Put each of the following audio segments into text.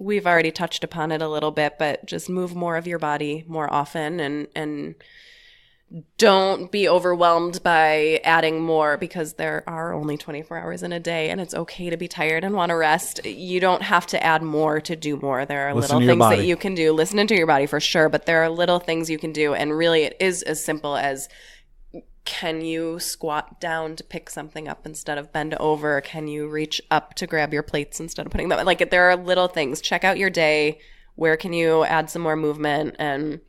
we've already touched upon it a little bit, but just move more of your body more often and don't be overwhelmed by adding more, because there are only 24 hours in a day and it's okay to be tired and want to rest. You don't have to add more to do more. There are little things that you can do. Listen to your body for sure, but there are little things you can do. And really it is as simple as, can you squat down to pick something up instead of bend over? Can you reach up to grab your plates instead of putting them? Like, there are little things. Check out your day. Where can you add some more movement? And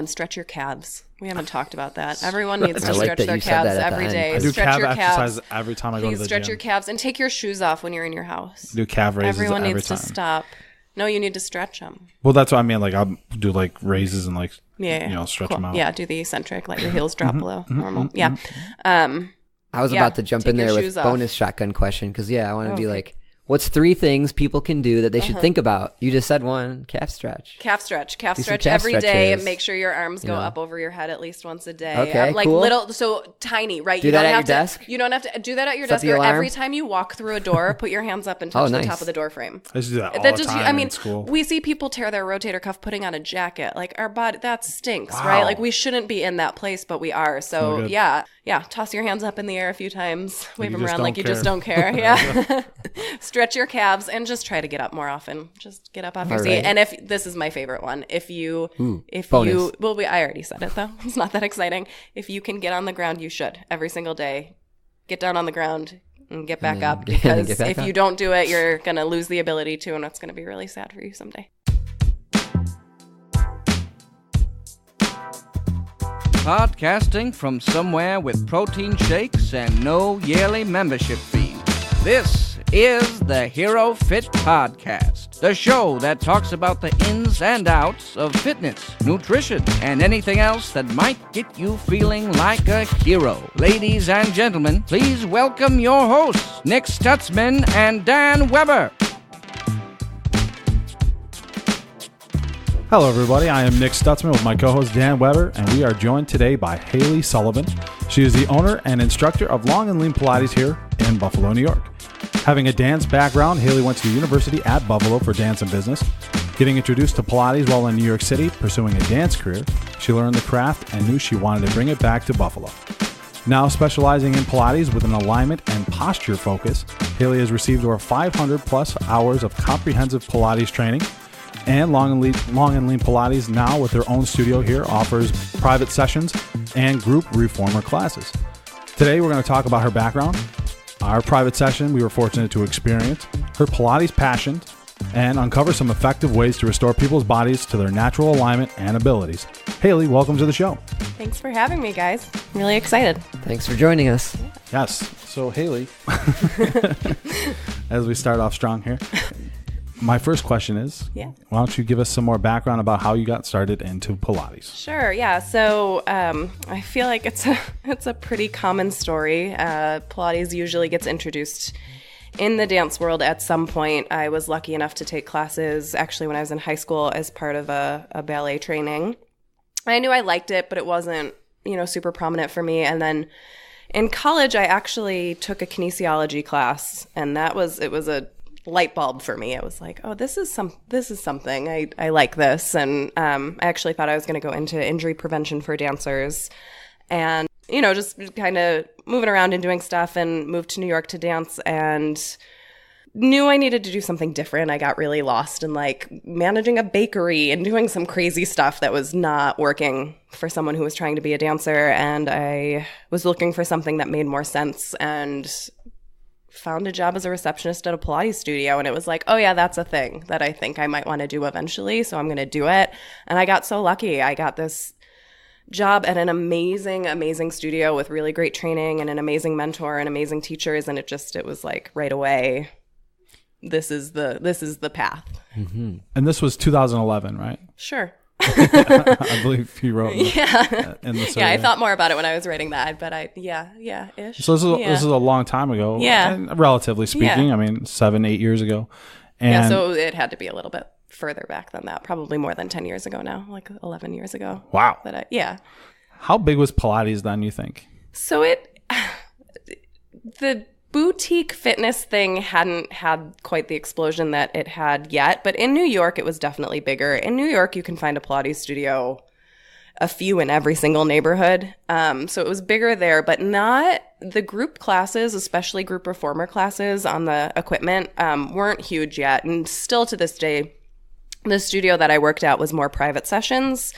stretch your calves. We haven't talked about that. Everyone needs to stretch their calves every day. I do stretch calf your exercise calves every time I go to the gym. Stretch your calves and take your shoes off when you're in your house. Do calf raises Everyone every needs time. to stop. No, you need to stretch them. Well, that's what I mean. Like, I'll do like raises and like, stretch them out. Yeah, do the eccentric, let your heels drop below normal. Yeah. I was about to jump in there with bonus shotgun question because, I want to be like, what's 3 things people can do that they should think about? You just said one, calf stretch. Calf stretch every day. Make sure your arms go up over your head at least once a day. Okay, like cool. little, so tiny, right? Do that at your desk? You don't have to do that at your desk. Or every time you walk through a door, put your hands up and touch the top of the door frame. I just do that all the time in school. We see people tear their rotator cuff putting on a jacket. Like, our body, that stinks, right? Like, we shouldn't be in that place, but we are. So toss your hands up in the air a few times. Wave them around like you just don't care. Yeah. Stretch your calves and just try to get up more often. Just get up off your seat. And if this is my favorite one, I already said it though. It's not that exciting. If you can get on the ground, you should every single day. Get down on the ground and get back up, because if you don't do it, you're going to lose the ability to, and it's going to be really sad for you someday. Podcasting from somewhere with protein shakes and no yearly membership fee. This is the HeroFit Podcast, the show that talks about the ins and outs of fitness, nutrition, and anything else that might get you feeling like a hero. Ladies and gentlemen, please welcome your hosts, Nick Stutzman and Dan Weber. Hello, everybody. I am Nick Stutzman with my co-host Dan Weber, and we are joined today by Hayley Sullivan. She is the owner and instructor of Long Lean Pilates here in Buffalo, New York. Having a dance background, Hayley went to university at Buffalo for dance and business. Getting introduced to Pilates while in New York City, pursuing a dance career, she learned the craft and knew she wanted to bring it back to Buffalo. Now specializing in Pilates with an alignment and posture focus, Hayley has received over 500 plus hours of comprehensive Pilates training. And Long and Lean Pilates, now with their own studio here, offers private sessions and group reformer classes. Today, we're going to talk about her background, our private session we were fortunate to experience, her Pilates passion, and uncover some effective ways to restore people's bodies to their natural alignment and abilities. Hayley, welcome to the show. Thanks for having me, guys. I'm really excited. Thanks for joining us. Yes. So, Hayley, as we start off strong here, my first question is, why don't you give us some more background about how you got started into Pilates? Sure, yeah. So I feel like it's a pretty common story. Pilates usually gets introduced in the dance world at some point. I was lucky enough to take classes actually when I was in high school as part of a ballet training. I knew I liked it, but it wasn't, super prominent for me. And then in college, I actually took a kinesiology class, and it was a light bulb for me. It was like, oh, this is something. I like this. And I actually thought I was going to go into injury prevention for dancers, and just kind of moving around and doing stuff, and moved to New York to dance, and knew I needed to do something different. I got really lost in like managing a bakery and doing some crazy stuff that was not working for someone who was trying to be a dancer, and I was looking for something that made more sense, and found a job as a receptionist at a Pilates studio. And it was like, oh yeah, that's a thing that I think I might want to do eventually, so I'm going to do it. And I got so lucky. I got this job at an amazing, amazing studio with really great training and an amazing mentor and amazing teachers. And it was like right away, this is the path. Mm-hmm. And this was 2011, right? Sure. I believe you wrote in the survey. Yeah, I thought more about it when I was writing that, but ish. So this is a long time ago. Yeah. Relatively speaking. I mean, 7-8 years ago. And so it had to be a little bit further back than that, probably more than 10 years ago now, like 11 years ago. Wow. Yeah. How big was Pilates then, you think? So the boutique fitness thing hadn't had quite the explosion that it had yet, but in New York, it was definitely bigger. In New York, you can find a Pilates studio, a few in every single neighborhood. So it was bigger there, but not the group classes, especially group reformer classes on the equipment, weren't huge yet. And still to this day, the studio that I worked at was more private sessions.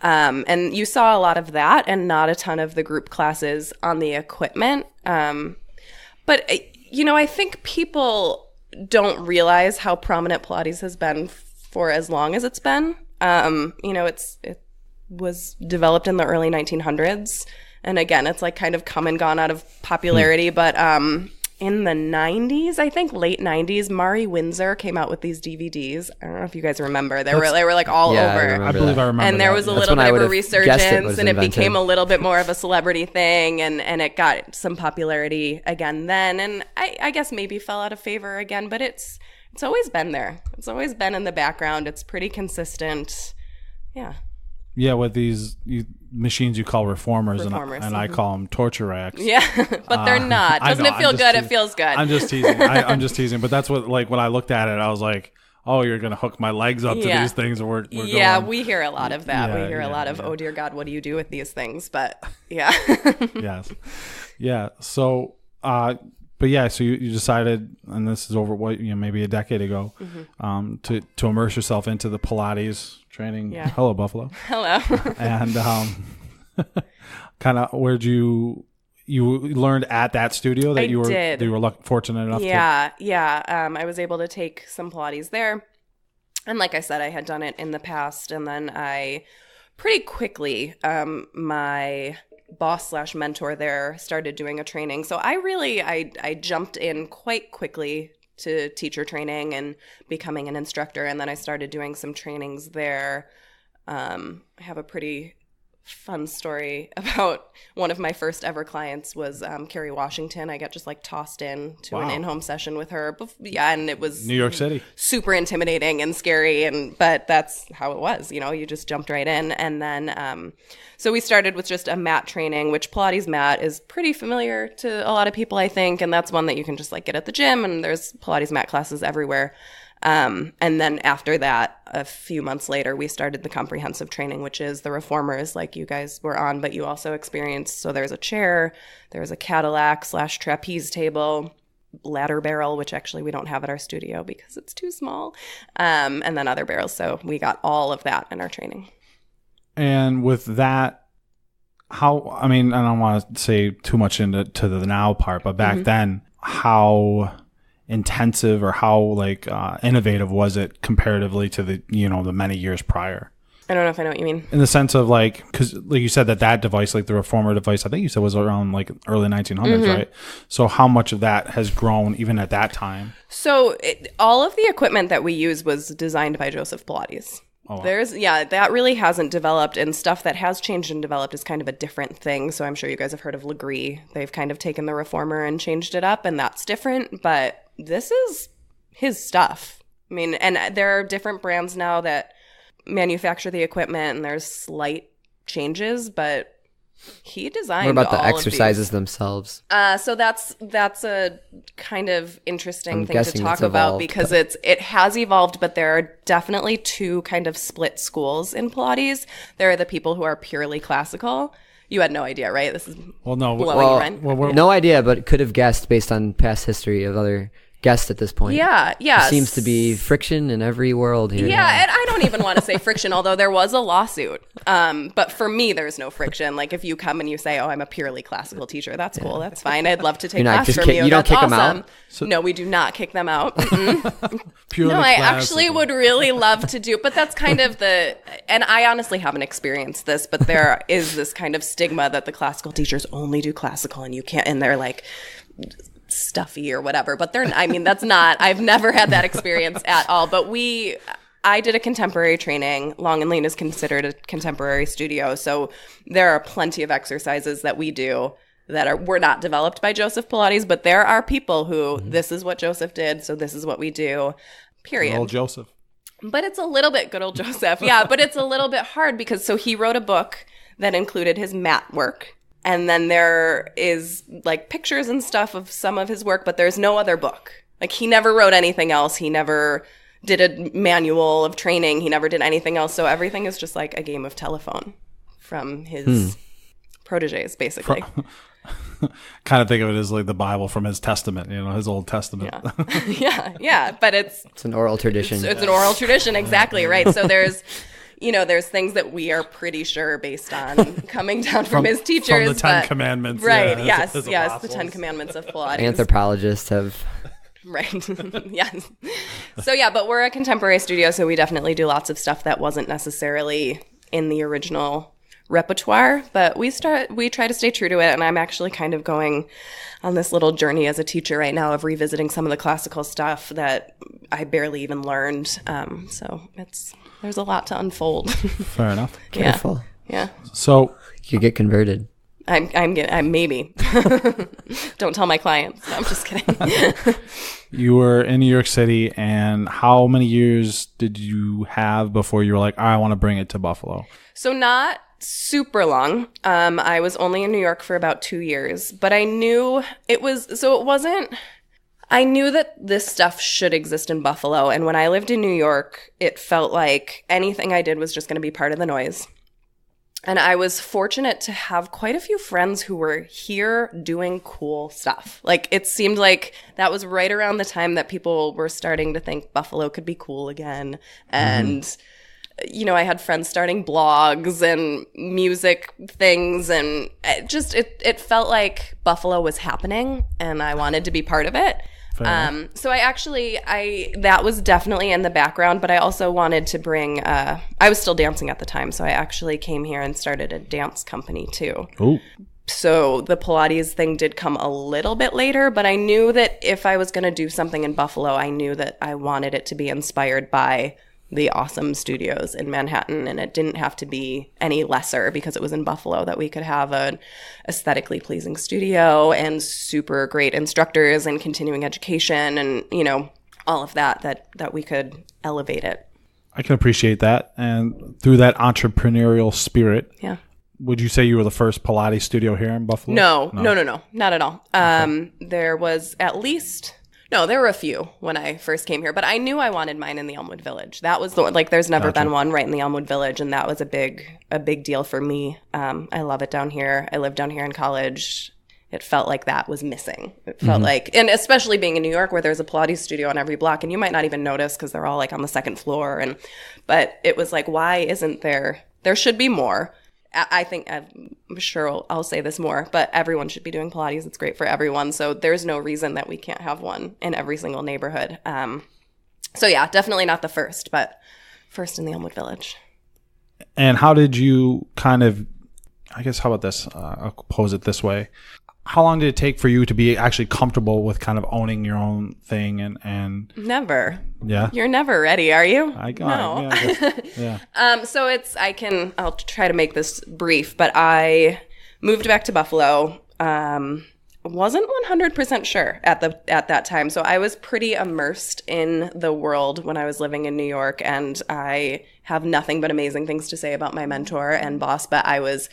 And you saw a lot of that and not a ton of the group classes on the equipment. But, I think people don't realize how prominent Pilates has been for as long as it's been. It was developed in the early 1900s. And again, it's like kind of come and gone out of popularity. But in the 90s, I think late 90s, Mari Windsor came out with these DVDs. I don't know if you guys remember. They were like all over. I believe I remember. And there was a little bit of a resurgence, and it became a little bit more of a celebrity thing, and it got some popularity again then. And I guess maybe fell out of favor again, but it's always been there. It's always been in the background. It's pretty consistent. Yeah. Yeah, with these machines you call reformers. And I call them torture racks. Yeah, but they're not. Doesn't it feel good? It feels good. I'm just teasing. I'm just teasing. But that's what, like, when I looked at it, I was like, oh, you're going to hook my legs up to these things. And we're going. We hear a lot of that. We hear a lot of, oh, dear God, what do you do with these things? But, yeah. Yes. Yeah. So, but yeah, so you decided, and this is over maybe a decade ago, to immerse yourself into the Pilates training. Yeah. Hello, Buffalo. Hello. And kind of where'd you learned at that studio that you were fortunate enough to? Yeah. I was able to take some Pilates there, and like I said, I had done it in the past, and then I pretty quickly my boss / mentor there started doing a training. So I jumped in quite quickly to teacher training and becoming an instructor. And then I started doing some trainings there. I have a pretty fun story about one of my first ever clients was Carrie Washington. I got just like tossed in to an in-home session with her. And it was New York City. Super intimidating and scary, but that's how it was. You just jumped right in. And then so we started with just a mat training, which Pilates mat is pretty familiar to a lot of people, I think, and that's one that you can just like get at the gym, and there's Pilates mat classes everywhere. And then after that, a few months later, we started the comprehensive training, which is the reformers like you guys were on, but you also experienced. So there's a chair, there's a Cadillac / trapeze table, ladder barrel, which actually we don't have at our studio because it's too small, and then other barrels. So we got all of that in our training. And with that, I don't want to say too much into the now part, but back then, how intensive or how innovative was it comparatively to the the many years prior? I don't know if I know what you mean. In the sense of because like you said that device, like the reformer device, I think you said was around like early 1900s, right? So how much of that has grown even at that time? So all of the equipment that we use was designed by Joseph Pilates. Oh, wow. That really hasn't developed, and stuff that has changed and developed is kind of a different thing. So I'm sure you guys have heard of Legree. They've kind of taken the reformer and changed it up, and that's different. But this is his stuff. And there are different brands now that manufacture the equipment, and there's slight changes, but he designed all of these. What about the exercises themselves? So that's a kind of interesting thing to talk about because it has evolved, but there are definitely two kind of split schools in Pilates. There are the people who are purely classical. You had no idea, right? This is blowing your mind. No idea, but could have guessed based on past history of other guest at this point. Yeah. There seems to be friction in every world here. Yeah, and I don't even want to say friction, although there was a lawsuit. But for me, there's no friction. Like if you come and you say, "Oh, I'm a purely classical teacher," that's cool. That's fine. I'd love to take class from you. You don't that's kick awesome. them out? So, no, we do not kick them out. No, I actually would really love to do, but that's kind of and I honestly haven't experienced this, but there is this kind of stigma that the classical teachers only do classical and you can't, and they're like stuffy or whatever, but that's not, I've never had that experience at all. But I did a contemporary training. Long and Lean is considered a contemporary studio. So there are plenty of exercises that we do that were not developed by Joseph Pilates, but there are people who this is what Joseph did. So this is what we do, period. Good old Joseph. But it's a little bit good old Joseph. Yeah. But it's a little bit hard because he wrote a book that included his mat work. And then there is like pictures and stuff of some of his work, but there's no other book. Like he never wrote anything else. He never did a manual of training. He never did anything else. So everything is just like a game of telephone from his proteges, basically. Kind of think of it as like the Bible from his testament, his Old Testament. Yeah. But it's an oral tradition. It's an oral tradition. Exactly. Right. So there's things that we are pretty sure based on coming down from his teachers. From the Ten Commandments. Right. Yes. The 10 Commandments of Pilates. Anthropologists have... Right. Yes. So but we're a contemporary studio, so we definitely do lots of stuff that wasn't necessarily in the original repertoire, but we try to stay true to it. And I'm actually kind of going on this little journey as a teacher right now of revisiting some of the classical stuff that I barely even learned. So there's a lot to unfold. Fair enough. Careful. Yeah. So you get converted. I'm maybe. Don't tell my clients. No, I'm just kidding. You were in New York City, and how many years did you have before you were like, I want to bring it to Buffalo? So not super long. I was only in New York for about 2 years, but I knew I knew that this stuff should exist in Buffalo. And when I lived in New York, it felt like anything I did was just going to be part of the noise. And I was fortunate to have quite a few friends who were here doing cool stuff. Like, it seemed like that was right around the time that people were starting to think Buffalo could be cool again. And, I had friends starting blogs and music things. And it felt like Buffalo was happening, and I wanted to be part of it. So that was definitely in the background, but I also wanted to bring, I was still dancing at the time. So I actually came here and started a dance company too. Oh. So the Pilates thing did come a little bit later, but I knew that if I was going to do something in Buffalo, I knew that I wanted it to be inspired by the awesome studios in Manhattan, and it didn't have to be any lesser because it was in Buffalo, that we could have an aesthetically pleasing studio and super great instructors and continuing education and, all of that we could elevate it. I can appreciate that. And through that entrepreneurial spirit, would you say you were the first Pilates studio here in Buffalo? No, not at all. Okay. There was there were a few when I first came here, but I knew I wanted mine in the Elmwood Village. That was the one, there's never been one right in the Elmwood Village, and that was a big deal for me. I love it down here. I lived down here in college. It felt like that was missing. It felt like, and especially being in New York where there's a Pilates studio on every block, and you might not even notice because they're all like on the second floor. But it was like, why isn't there? There should be more. I think, I'm sure I'll say this more, but everyone should be doing Pilates. It's great for everyone. So there's no reason that we can't have one in every single neighborhood. Definitely not the first, but first in the Elmwood Village. And how did you how about this? I'll pose it this way. How long did it take for you to be actually comfortable with kind of owning your own thing and Never. Yeah. You're never ready, are you? No. Yeah. I'll try to make this brief, but I moved back to Buffalo. Wasn't 100% sure at that time. So I was pretty immersed in the world when I was living in New York, and I have nothing but amazing things to say about my mentor and boss, but I was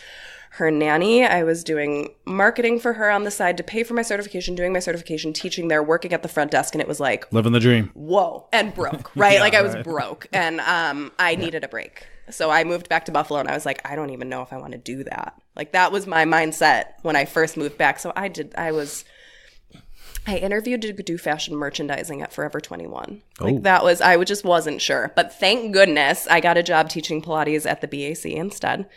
her nanny. I was doing marketing for her on the side to pay for my certification, doing my certification, teaching there, working at the front desk. And it was like, living the dream. Whoa. And broke, right? I was broke, and I needed a break. So I moved back to Buffalo, and I was like, I don't even know if I want to do that. Like, that was my mindset when I first moved back. So I interviewed to do fashion merchandising at Forever 21. I just wasn't sure. But thank goodness I got a job teaching Pilates at the BAC instead.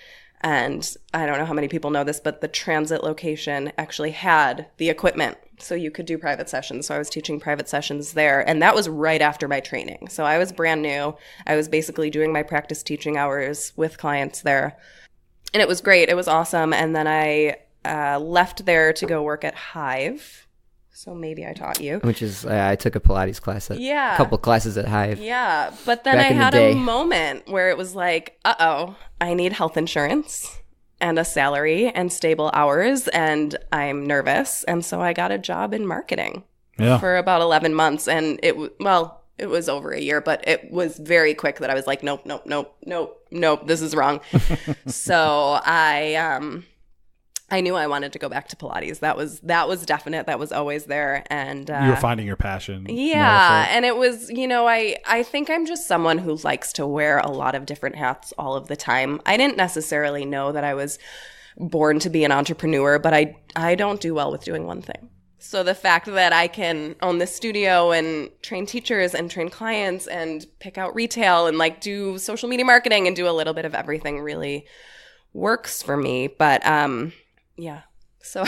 And I don't know how many people know this, but the transit location actually had the equipment so you could do private sessions. So I was teaching private sessions there, and that was right after my training. So I was brand new. I was basically doing my practice teaching hours with clients there, and it was great. It was awesome. And then I left there to go work at Hive. So maybe I taught you. Which is, I took a Pilates class a couple classes at Hive. Yeah, but then I had a moment where it was like, I need health insurance and a salary and stable hours, and I'm nervous. And so I got a job in marketing for about 11 months. And it was over a year, but it was very quick that I was like, nope, this is wrong. So I I knew I wanted to go back to Pilates. That was definite. That was always there. And you were finding your passion. Yeah. And it was, I think I'm just someone who likes to wear a lot of different hats all of the time. I didn't necessarily know that I was born to be an entrepreneur, but I don't do well with doing one thing. So the fact that I can own this studio and train teachers and train clients and pick out retail and like do social media marketing and do a little bit of everything really works for me. But yeah. So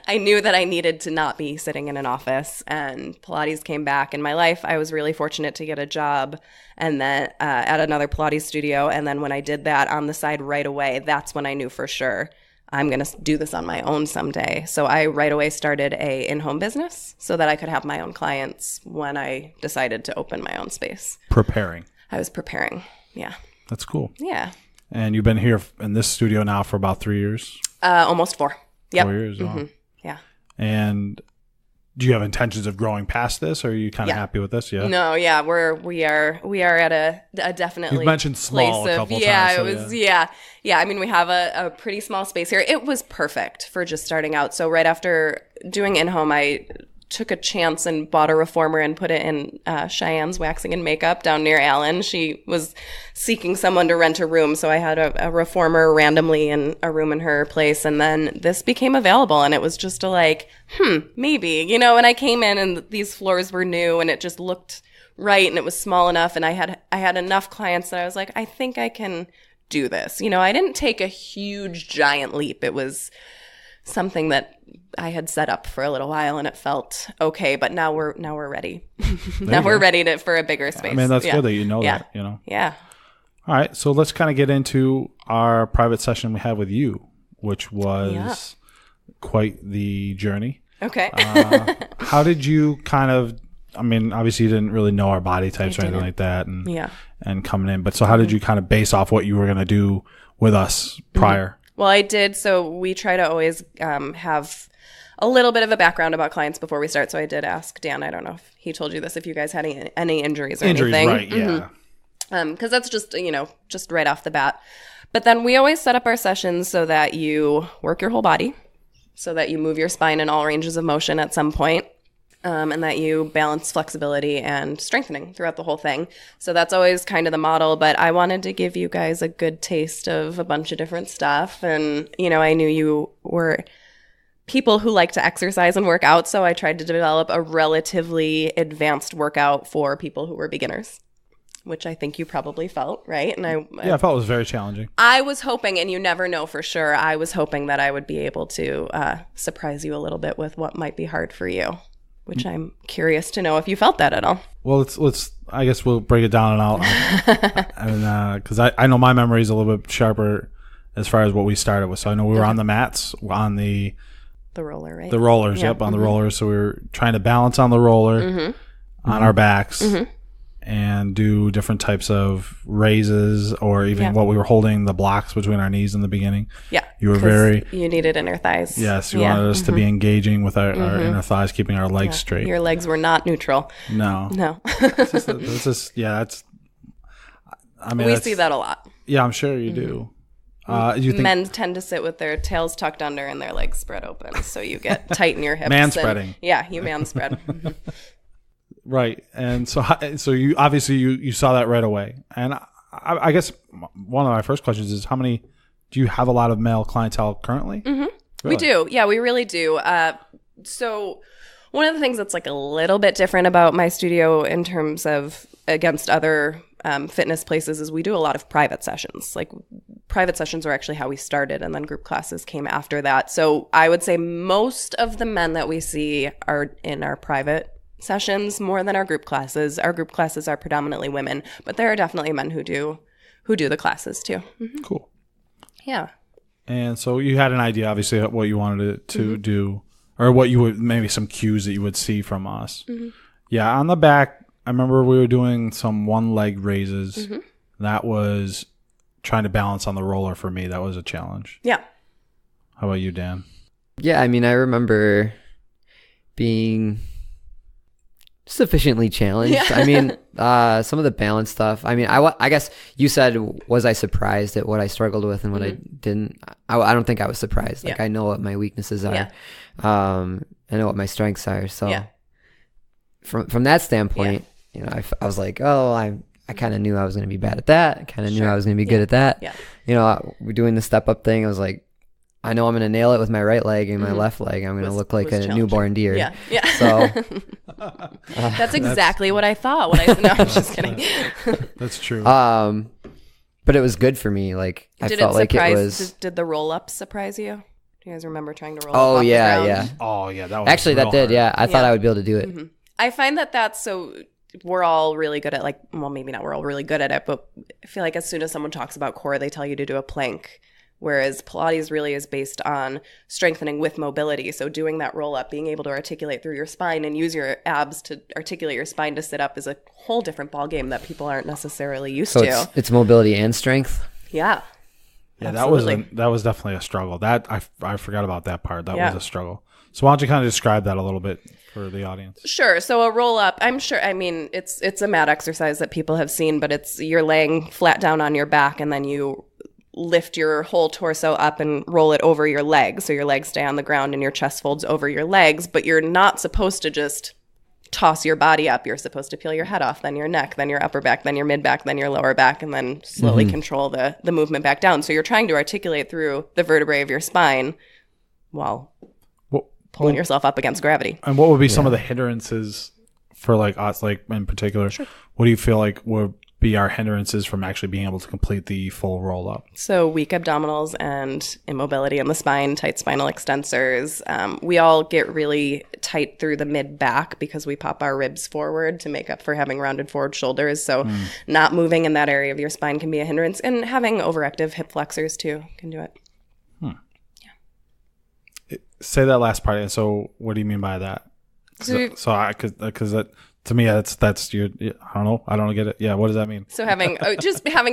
I knew that I needed to not be sitting in an office, and Pilates came back in my life. I was really fortunate to get a job and then at another Pilates studio. And then when I did that on the side right away, that's when I knew for sure I'm going to do this on my own someday. So I right away started a in-home business so that I could have my own clients when I decided to open my own space. Preparing. I was preparing. Yeah. That's cool. Yeah. And you've been here in this studio now for about 3 years? Almost 4. Yep. 4 years. Mm-hmm. Wow. Yeah. And do you have intentions of growing past this, or are you kind of happy with this? Yeah. No, yeah, we are at a definitely. You've mentioned small a couple times. Yeah, it was yeah. I mean, we have a pretty small space here. It was perfect for just starting out. So right after doing in-home, I took a chance and bought a reformer and put it in Cheyenne's waxing and makeup down near Allen. She was seeking someone to rent a room, so I had a reformer randomly in a room in her place, and then this became available, and it was just maybe, and I came in and these floors were new and it just looked right and it was small enough, and I had enough clients that I was like, I think I can do this. I didn't take a huge giant leap. It was something that I had set up for a little while and it felt okay, but now we're ready. Now we're ready for a bigger space. I mean, that's good that you know that, Yeah. All right. So let's kind of get into our private session we had with you, which was quite the journey. Okay. How did you obviously you didn't really know our body types or anything like that and coming in, but so how did you kind of base off what you were going to do with us prior? Mm-hmm. Well, I did. So we try to always have a little bit of a background about clients before we start. So I did ask Dan, I don't know if he told you this, if you guys had any injuries or anything. Right, yeah. Because that's just, just right off the bat. But then we always set up our sessions so that you work your whole body, so that you move your spine in all ranges of motion at some point. And that you balance flexibility and strengthening throughout the whole thing. So that's always kind of the model. But I wanted to give you guys a good taste of a bunch of different stuff. And, I knew you were people who like to exercise and work out. So I tried to develop a relatively advanced workout for people who were beginners, which I think you probably felt, right? And I felt it was very challenging. I was hoping, and you never know for sure, I was hoping that I would be able to surprise you a little bit with what might be hard for you, which I'm curious to know if you felt that at all. Well, let's I guess we'll break it down and I'll because I know my memory is a little bit sharper as far as what we started with. So I know we were on the mats, on the roller, right? The rollers, yep, on the rollers. So we were trying to balance on the roller on our backs and do different types of raises, or even what we were holding the blocks between our knees in the beginning. Yeah. You were you needed inner thighs. Yes, you wanted us to be engaging with our inner thighs, keeping our legs straight. Your legs were not neutral. No. It's just that's. I mean, we see that a lot. Yeah, I'm sure you do. You think men tend to sit with their tails tucked under and their legs spread open, so you get tight in your hips. Man spreading. You man spread. Right, and so you obviously you saw that right away, and I guess one of my first questions is do you have a lot of male clientele currently? Really? We do, yeah, we really do. So one of the things that's like a little bit different about my studio in terms of against other fitness places is we do a lot of private sessions. Like private sessions are actually how we started, and then group classes came after that. So I would say most of the men that we see are in our private sessions more than our group classes. Our group classes are predominantly women, but there are definitely men who do the classes too. Mm-hmm. Cool. Yeah. And so you had an idea, obviously, of what you wanted it to do, or what you would, maybe some cues that you would see from us. Mm-hmm. Yeah. On the back, I remember we were doing some one leg raises. Mm-hmm. That was trying to balance on the roller for me. That was a challenge. Yeah. How about you, Dan? Yeah. I mean, I remember being sufficiently challenged. Yeah. I mean, some of the balance stuff. I mean, I guess you said, was I surprised at what I struggled with and what I didn't? I don't think I was surprised. Like I know what my weaknesses are. I know what my strengths are. So from that standpoint, you know, I was like, oh, I kind of knew I was going to be bad at that. I kind of knew I was going to be good at that. Yeah. You know, we're doing the step up thing. I was like, I know I'm going to nail it with my right leg and my left leg. I'm going to look like a newborn deer. Yeah. Yeah. So that's exactly what I thought. No, I'm just kidding. That's true. But it was good for me. Like I felt like it was. Did the roll up surprise you? Do you guys remember trying to roll up? Oh yeah, yeah. Oh yeah, that was actually that did. Hard. Yeah, I thought I would be able to do it. Mm-hmm. I find that's so. We're all really good at maybe not we're all really good at it, but I feel like as soon as someone talks about core, they tell you to do a plank. Whereas Pilates really is based on strengthening with mobility. So doing that roll up, being able to articulate through your spine and use your abs to articulate your spine to sit up is a whole different ballgame that people aren't necessarily used to. It's mobility and strength. Yeah. Yeah, absolutely. that was definitely a struggle. That I forgot about that part. That was a struggle. So why don't you kind of describe that a little bit for the audience? Sure. So a roll up, I'm sure, I mean, it's a mat exercise that people have seen, but it's you're laying flat down on your back and then you lift your whole torso up and roll it over your legs. So your legs stay on the ground and your chest folds over your legs, but you're not supposed to just toss your body up. You're supposed to peel your head off, then your neck, then your upper back, then your mid back, then your lower back, and then slowly control the movement back down. So you're trying to articulate through the vertebrae of your spine while pulling yourself up against gravity. And what would be some of the hindrances for like us, like in particular? Sure. What do you feel like would be our hindrances from actually being able to complete the full roll up? So weak abdominals and immobility in the spine, tight spinal extensors. We all get really tight through the mid back because we pop our ribs forward to make up for having rounded forward shoulders. So not moving in that area of your spine can be a hindrance, and having overactive hip flexors too can do it. Say that last part. So what do you mean by that? Because that, to me, that's your. I don't get it. Yeah, what does that mean? So having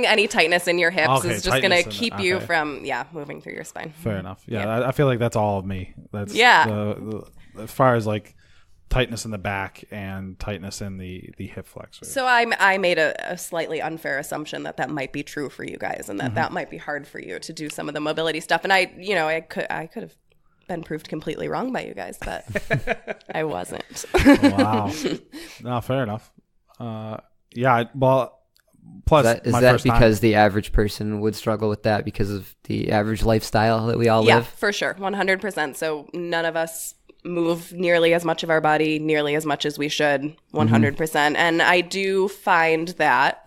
any tightness in your hips is just going to keep you from moving through your spine. Fair enough. Yeah, I feel like that's all of me. That's as far as like tightness in the back and tightness in the hip flexor. So I made a slightly unfair assumption that might be true for you guys, and that might be hard for you to do some of the mobility stuff. And I could have been proved completely wrong by you guys, but I wasn't. Wow. No, fair enough. Yeah. Well, plus is that because the average person would struggle with that because of the average lifestyle that we all live? Yeah, for sure. 100%. So none of us move nearly as much of our body, nearly as much as we should. 100%. And I do find that,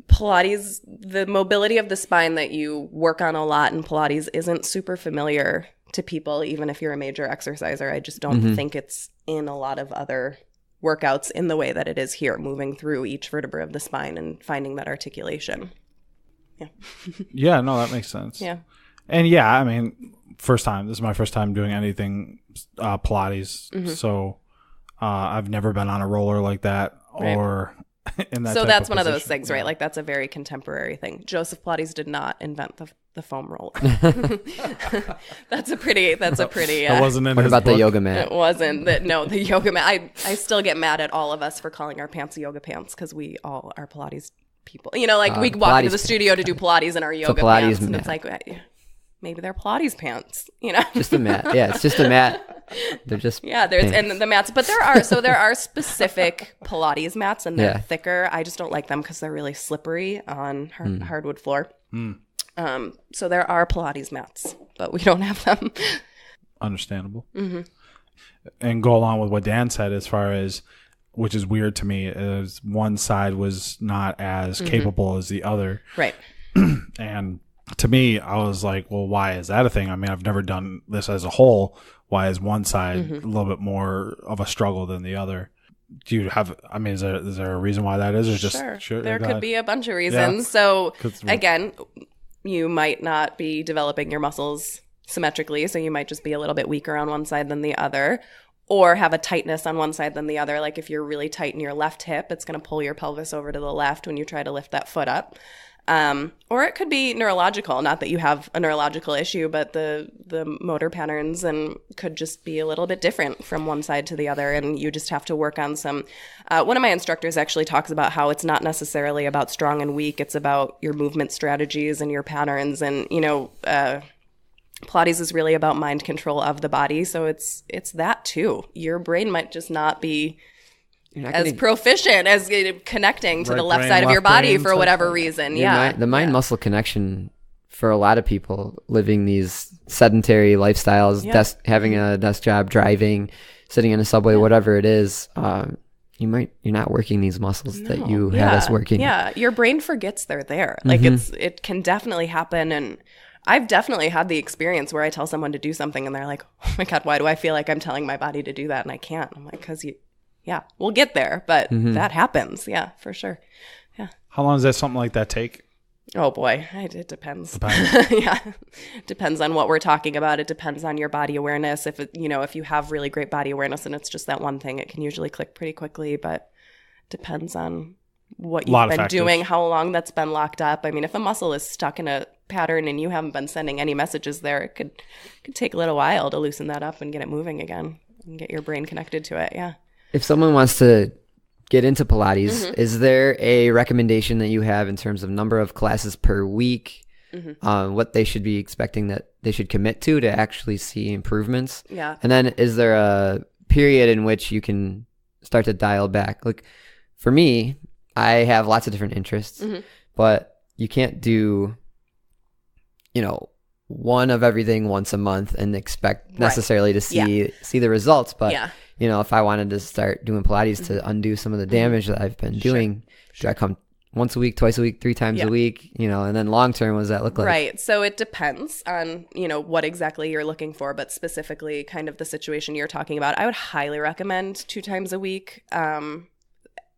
Pilates, the mobility of the spine that you work on a lot in Pilates isn't super familiar to people, even if you're a major exerciser. I just don't think it's in a lot of other workouts in the way that it is here, moving through each vertebra of the spine and finding that articulation. Yeah. Yeah, no, that makes sense. Yeah. And yeah, I mean, this is my first time doing anything Pilates. So I've never been on a roller like that or in that. So that's one of those things, right? Like that's a very contemporary thing. Joseph Pilates did not invent the foam roller. That's a pretty. That wasn't in what his about book? The yoga mat? It wasn't that. No, the yoga mat. I still get mad at all of us for calling our pants yoga pants because we all are Pilates people. You know, like we walk into the studio to do Pilates in our yoga pants, and it's like maybe they're Pilates pants. You know, just a mat. Yeah, it's just a mat. They're just there's pants. And the mats, but there are specific Pilates mats, and they're thicker. I just don't like them because they're really slippery on hardwood floor. So there are Pilates mats, but we don't have them. Understandable. And go along with what Dan said, as far as, which is weird to me, is one side was not as capable as the other. Right. And to me, I was like, well, why is that a thing? I mean, I've never done this as a whole. Why is one side a little bit more of a struggle than the other? Do you have, I mean, is there a reason why that is? Or just sure there could be a bunch of reasons. Yeah. So again, you might not be developing your muscles symmetrically, so you might just be a little bit weaker on one side than the other. or have a tightness on one side than the other. Like if you're really tight in your left hip, it's going to pull your pelvis over to the left when you try to lift that foot up. Or it could be neurological, not that you have a neurological issue, but the motor patterns and could just be a little bit different from one side to the other. And you just have to work on some, one of my instructors actually talks about how it's not necessarily about strong and weak. It's about your movement strategies and your patterns. And, Pilates is really about mind control of the body. So it's that too. Your brain might just not be as proficient as connecting to the left side of your body for whatever reason. The mind-muscle connection for a lot of people living these sedentary lifestyles, having a desk job, driving, sitting in a subway, whatever it is, you're not working these muscles that you had us working. Yeah, your brain forgets they're there. Like it can definitely happen. And I've definitely had the experience where I tell someone to do something and they're like, oh my God, why do I feel like I'm telling my body to do that and I can't? I'm like, because we'll get there, but that happens. Yeah, for sure. Yeah. How long does something like that take? Oh boy, it depends. Depends on what we're talking about. It depends on your body awareness. If if you have really great body awareness and it's just that one thing, it can usually click pretty quickly, but depends on what you've been doing, how long that's been locked up. I mean, if a muscle is stuck in a pattern and you haven't been sending any messages there, it could take a little while to loosen that up and get it moving again and get your brain connected to it. Yeah. If someone wants to get into Pilates, is there a recommendation that you have in terms of number of classes per week, what they should be expecting that they should commit to actually see improvements? Yeah. And then is there a period in which you can start to dial back? Like for me, I have lots of different interests, but you can't do, one of everything once a month and expect necessarily to see the results. But if I wanted to start doing Pilates to undo some of the damage that I've been doing, should I come once a week, twice a week, 3 times a week, and then long term, what does that look like? Right. So it depends on, what exactly you're looking for, but specifically kind of the situation you're talking about. I would highly recommend 2 times a week.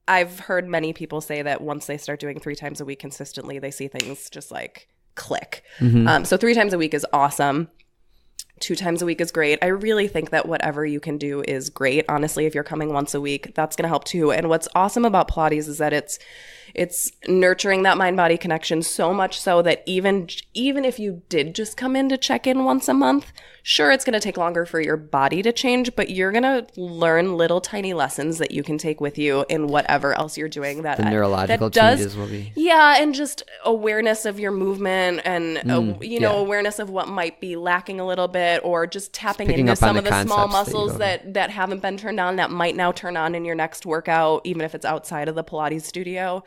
I've heard many people say that once they start doing 3 times a week consistently, they see things just like click. So 3 times a week is awesome. 2 times a week is great. I really think that whatever you can do is great. Honestly, if you're coming once a week, that's going to help too. And what's awesome about Pilates is that it's nurturing that mind-body connection so much so that even if you did just come in to check in once a month, sure, it's going to take longer for your body to change, but you're going to learn little tiny lessons that you can take with you in whatever else you're doing. The neurological changes will be. Yeah, and just awareness of your movement and, awareness of what might be lacking a little bit, or just tapping into some of the small muscles that haven't been turned on that might now turn on in your next workout, even if it's outside of the Pilates studio.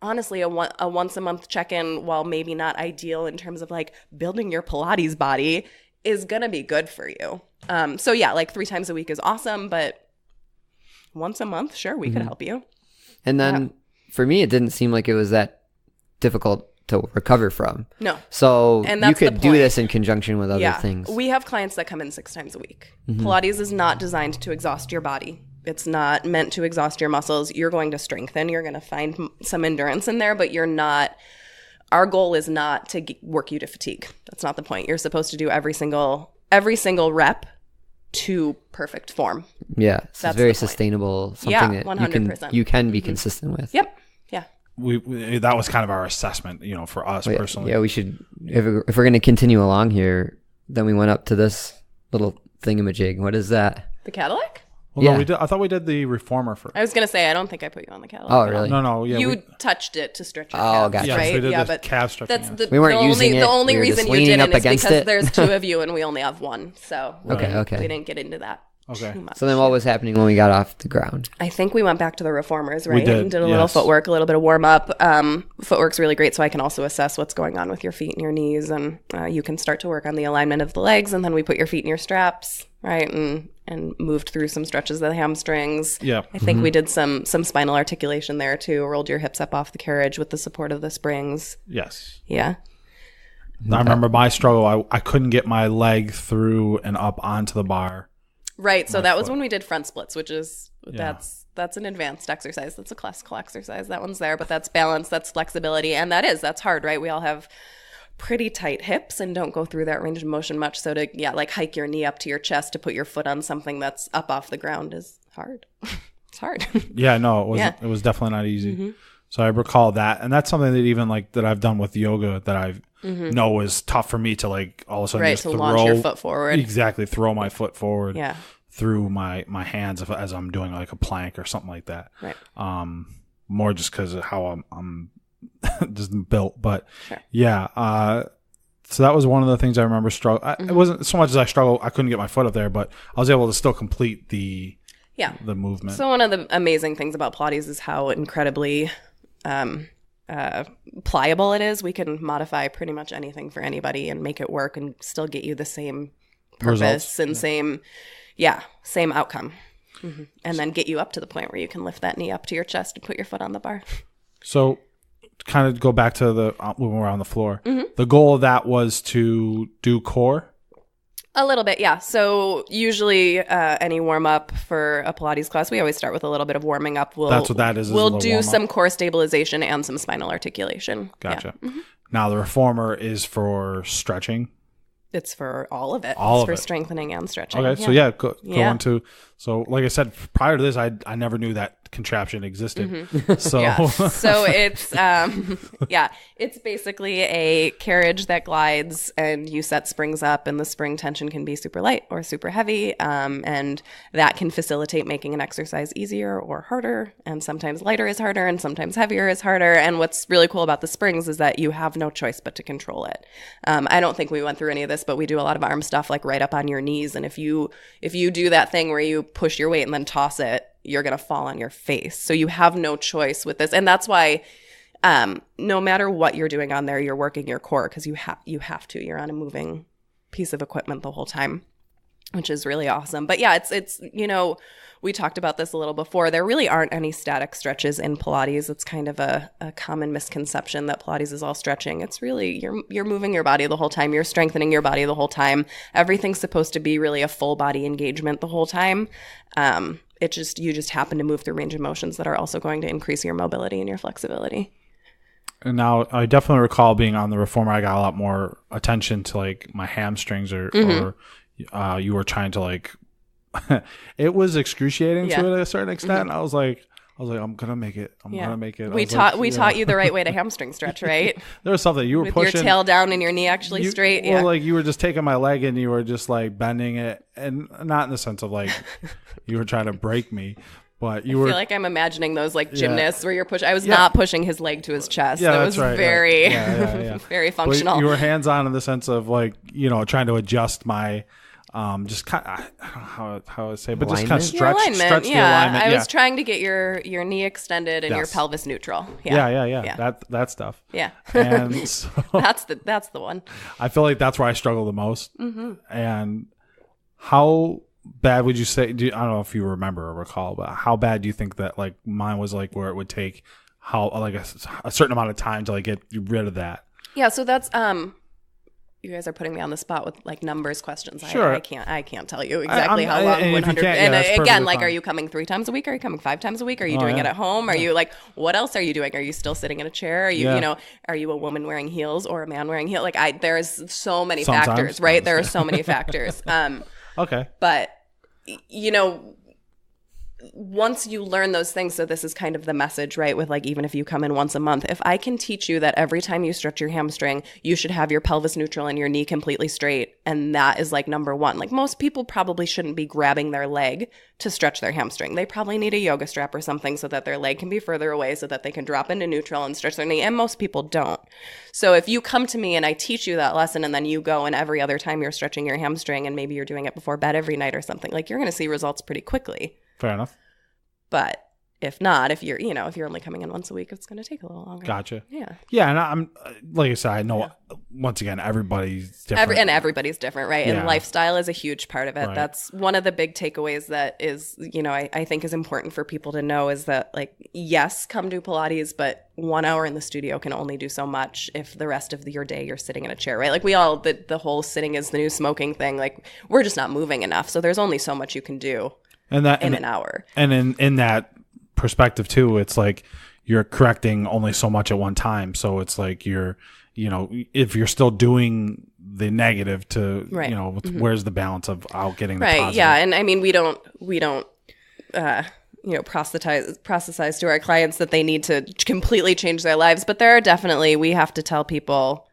Honestly, a once a month check-in, while maybe not ideal in terms of like building your Pilates body, is going to be good for you. So yeah, like 3 times a week is awesome, but once a month, sure, we could help you. And then for me, it didn't seem like it was that difficult to recover from. No. So you could do this in conjunction with other things. We have clients that come in 6 times a week. Pilates is not designed to exhaust your body. It's not meant to exhaust your muscles. You're going to strengthen. You're going to find some endurance in there, but our goal is not to work you to fatigue. That's not the point. You're supposed to do every single rep to perfect form. Yeah. It's very sustainable. Something that 100%. You can be consistent with. Yep. Yeah. That was kind of our assessment, for us personally. Yeah, we should, if we're going to continue along here, then we went up to this little thingamajig. What is that? The Cadillac? Well, no, I thought we did the reformer first. I was going to say, I don't think I put you on the Cadillac. Oh, really? No. Yeah, you touched it to stretch your calves, gotcha. right? We did the calf stretching. We weren't using it. The only reason you didn't is because it. There's 2 of you and we only have 1. So okay. We didn't get into that too much. So then what was happening when we got off the ground? I think we went back to the reformers, right? We did, and did a little footwork, a little bit of warm up. Footwork's really great, so I can also assess what's going on with your feet and your knees, and you can start to work on the alignment of the legs, and then we put your feet in your straps, right? And moved through some stretches of the hamstrings. Yeah. I think we did some spinal articulation there too. Rolled your hips up off the carriage with the support of the springs. Yes. Yeah. I remember my struggle. I couldn't get my leg through and up onto the bar. Right. So that was when we did front splits, which is that's an advanced exercise. That's a classical exercise. That one's there, but that's balance, that's flexibility, and that's hard, right? We all have pretty tight hips and don't go through that range of motion much. So to, like hike your knee up to your chest to put your foot on something that's up off the ground is hard. It's hard. Yeah, no, it wasn't. It was definitely not easy. Mm-hmm. So I recall that. And that's something that even like that I've done with yoga that I know is tough for me to like all of a sudden just to launch your foot forward. Exactly. Throw my foot forward through my hands as I'm doing like a plank or something like that. Right. More just because of how I'm just built. But so that was one of the things I remember struggle. It wasn't so much as I struggled, I couldn't get my foot up there, but I was able to still complete the movement. So one of the amazing things about Pilates is how incredibly pliable it is. We can modify pretty much anything for anybody and make it work and still get you the same purpose results. And same outcome. Mm-hmm. And then get you up to the point where you can lift that knee up to your chest and put your foot on the bar. So kind of go back to the when we're on the floor. Mm-hmm. The goal of that was to do core? A little bit, yeah. So usually any warm-up for a Pilates class, we always start with a little bit of warming up. That's what that is. We'll do some core stabilization and some spinal articulation. Gotcha. Yeah. Mm-hmm. Now the reformer is for stretching. It's for all of it. It's for strengthening and stretching. Okay, so go on to. So like I said, prior to this, I never knew that contraption existed. Mm-hmm. So it's it's basically a carriage that glides, and you set springs up, and the spring tension can be super light or super heavy, and that can facilitate making an exercise easier or harder. And sometimes lighter is harder, and sometimes heavier is harder. And what's really cool about the springs is that you have no choice but to control it. I don't think we went through any of this, but we do a lot of arm stuff like right up on your knees, and if you do that thing where you push your weight and then toss it, you're going to fall on your face. So you have no choice with this. And that's why no matter what you're doing on there, you're working your core because you have to. You're on a moving piece of equipment the whole time, which is really awesome. But yeah, it's we talked about this a little before. There really aren't any static stretches in Pilates. It's kind of a common misconception that Pilates is all stretching. It's really you're moving your body the whole time. You're strengthening your body the whole time. Everything's supposed to be really a full body engagement the whole time. You just happen to move through range of motions that are also going to increase your mobility and your flexibility. And now I definitely recall being on the reformer, I got a lot more attention to like my hamstrings or you were trying to like, it was excruciating to a certain extent. Mm-hmm. I was like, I'm gonna make it. I'm gonna make it. We taught you the right way to hamstring stretch, right? There was something you were with pushing your tail down and your knee actually straight. Well, like you were just taking my leg and you were just like bending it, and not in the sense of like you were trying to break me, but I feel like I'm imaning those like gymnasts where you're pushing. I was not pushing his leg to his chest. Yeah, that was right, very, right. very functional. But you were hands on in the sense of like trying to adjust my. Just kind of, I don't know how I say, but alignment? Just kind of stretch the alignment. I was trying to get your knee extended and your pelvis neutral. Yeah. That stuff. Yeah. And so that's the one. I feel like that's where I struggle the most. Mm-hmm. And how bad would you say? I don't know if you remember or recall, but how bad do you think that like mine was like where it would take like a certain amount of time to like get rid of that? Yeah. So that's you guys are putting me on the spot with like numbers questions. Sure. I can't tell you exactly how long 100. And again, like, are you coming 3 times a week? Are you coming 5 times a week? Are you doing it at home? Are you like, what else are you doing? Are you still sitting in a chair? Are you, are you a woman wearing heels or a man wearing heels? Like there's so many factors, right? There are so many factors. Okay. But once you learn those things, so this is kind of the message, right? With like, even if you come in once a month, if I can teach you that every time you stretch your hamstring, you should have your pelvis neutral and your knee completely straight. And that is like number one. Like most people probably shouldn't be grabbing their leg to stretch their hamstring. They probably need a yoga strap or something so that their leg can be further away so that they can drop into neutral and stretch their knee. And most people don't. So if you come to me and I teach you that lesson and then you go and every other time you're stretching your hamstring and maybe you're doing it before bed every night or something, like you're going to see results pretty quickly. Fair enough. But if not, if you're only coming in once a week, it's going to take a little longer. Gotcha. Yeah. Yeah. And I'm, like I said, I know once again, everybody's different. Everybody's different, right? Yeah. And lifestyle is a huge part of it. Right. That's one of the big takeaways that is, I think is important for people to know is that like, yes, come do Pilates, but 1 hour in the studio can only do so much if the rest of your day you're sitting in a chair, right? Like we all, the whole sitting is the new smoking thing. Like we're just not moving enough. So there's only so much you can do in an hour. And in that perspective too, it's like you're correcting only so much at one time. So it's like you're if you're still doing the negative to, right. Where's the balance of out getting the right. positive? Yeah. And I mean, we don't proselytize to our clients that they need to completely change their lives. But there are definitely, we have to tell people,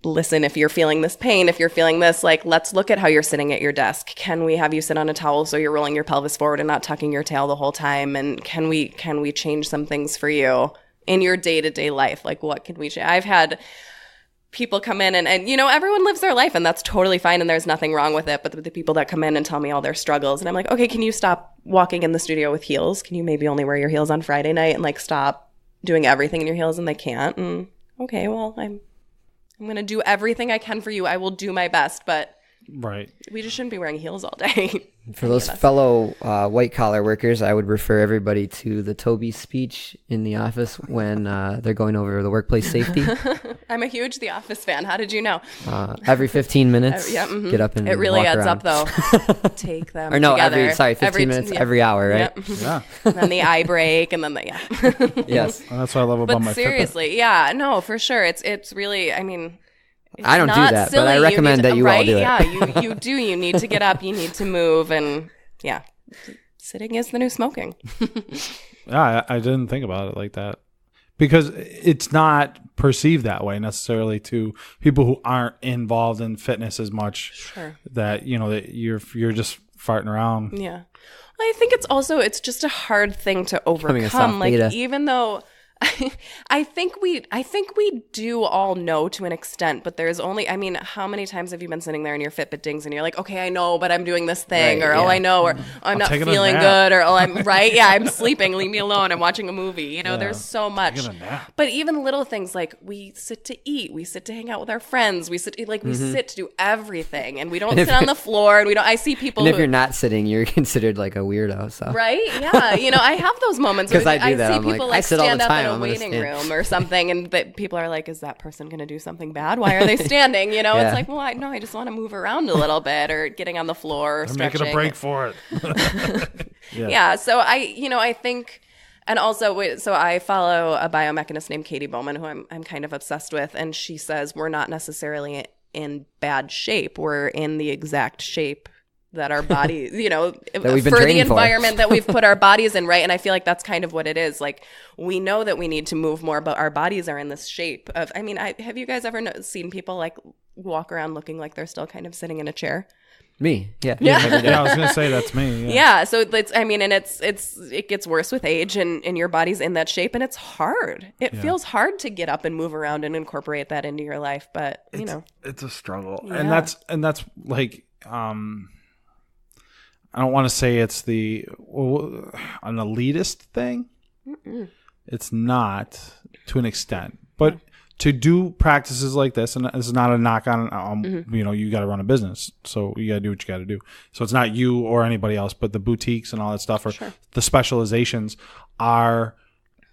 listen, if you're feeling this pain, if you're feeling this, like, let's look at how you're sitting at your desk. Can we have you sit on a towel so you're rolling your pelvis forward and not tucking your tail the whole time? And can we change some things for you in your day-to-day life? Like, what can we change? I've had people come in and everyone lives their life and that's totally fine and there's nothing wrong with it. But the people that come in and tell me all their struggles, and I'm like, okay, can you stop walking in the studio with heels? Can you maybe only wear your heels on Friday night and like stop doing everything in your heels? And they can't. And okay, well, I'm going to do everything I can for you. I will do my best, but right. We just shouldn't be wearing heels all day. For those fellow white collar workers, I would refer everybody to the Toby speech in The Office when they're going over the workplace safety. I'm a huge The Office fan. How did you know? Every 15 minutes, get up and it really walk adds around. up though. Take them or no, together. 15 minutes every hour, right? Yep. Yeah. And then the eye break, and then Yes. And that's what I love about my But seriously, yeah, no, for sure. It's really, I mean, I don't do that, silly. but I recommend that you all do it. Yeah, you do. You need to get up. You need to move, and yeah, sitting is the new smoking. Yeah, I didn't think about it like that because it's not perceived that way necessarily to people who aren't involved in fitness as much. Sure. That that you're just farting around. Yeah, I think it's just a hard thing to overcome. Like beta. even though. I think we do all know to an extent, but there's only, I mean, how many times have you been sitting there in your Fitbit dings and you're like, okay, I know, but I'm doing this thing, right, or yeah. oh, I know, or I'm not feeling good, or oh, I'm right, yeah, I'm sleeping, leave me alone, I'm watching a movie. There's so much. But even little things like we sit to eat, we sit to hang out with our friends, we sit to do everything, and we don't sit on the floor, and we don't. I see people. And if you're not sitting, you're considered like a weirdo. So right, yeah, I have those moments because I do that. See I'm people like, I sit all the stand up time. in a waiting room or something, and that people are like, is that person going to do something bad? Why are they standing? Yeah. It's like, well, I just want to move around a little bit, or getting on the floor, or stretching. Making a break for it. Yeah. So I think, and also, so I follow a biomechanist named Katie Bowman, who I'm kind of obsessed with, and she says we're not necessarily in bad shape. We're in the exact shape that our body, for the environment that we've put our bodies in, right? And I feel like that's kind of what it is. Like, we know that we need to move more, but our bodies are in this shape of, I mean, have you guys ever seen people like walk around looking like they're still kind of sitting in a chair? Me, yeah. Yeah, I was gonna say that's me. Yeah, so it's, I mean, and it gets worse with age, and your body's in that shape, and it's hard. It feels hard to get up and move around and incorporate that into your life, but it's a struggle, Yeah. and that's like I don't want to say it's an elitist thing. Mm-mm. It's not to an extent, but to do practices like this, and this is not a knock on, you got to run a business, so you got to do what you got to do. So it's not you or anybody else, but the boutiques and all that stuff, or the specializations are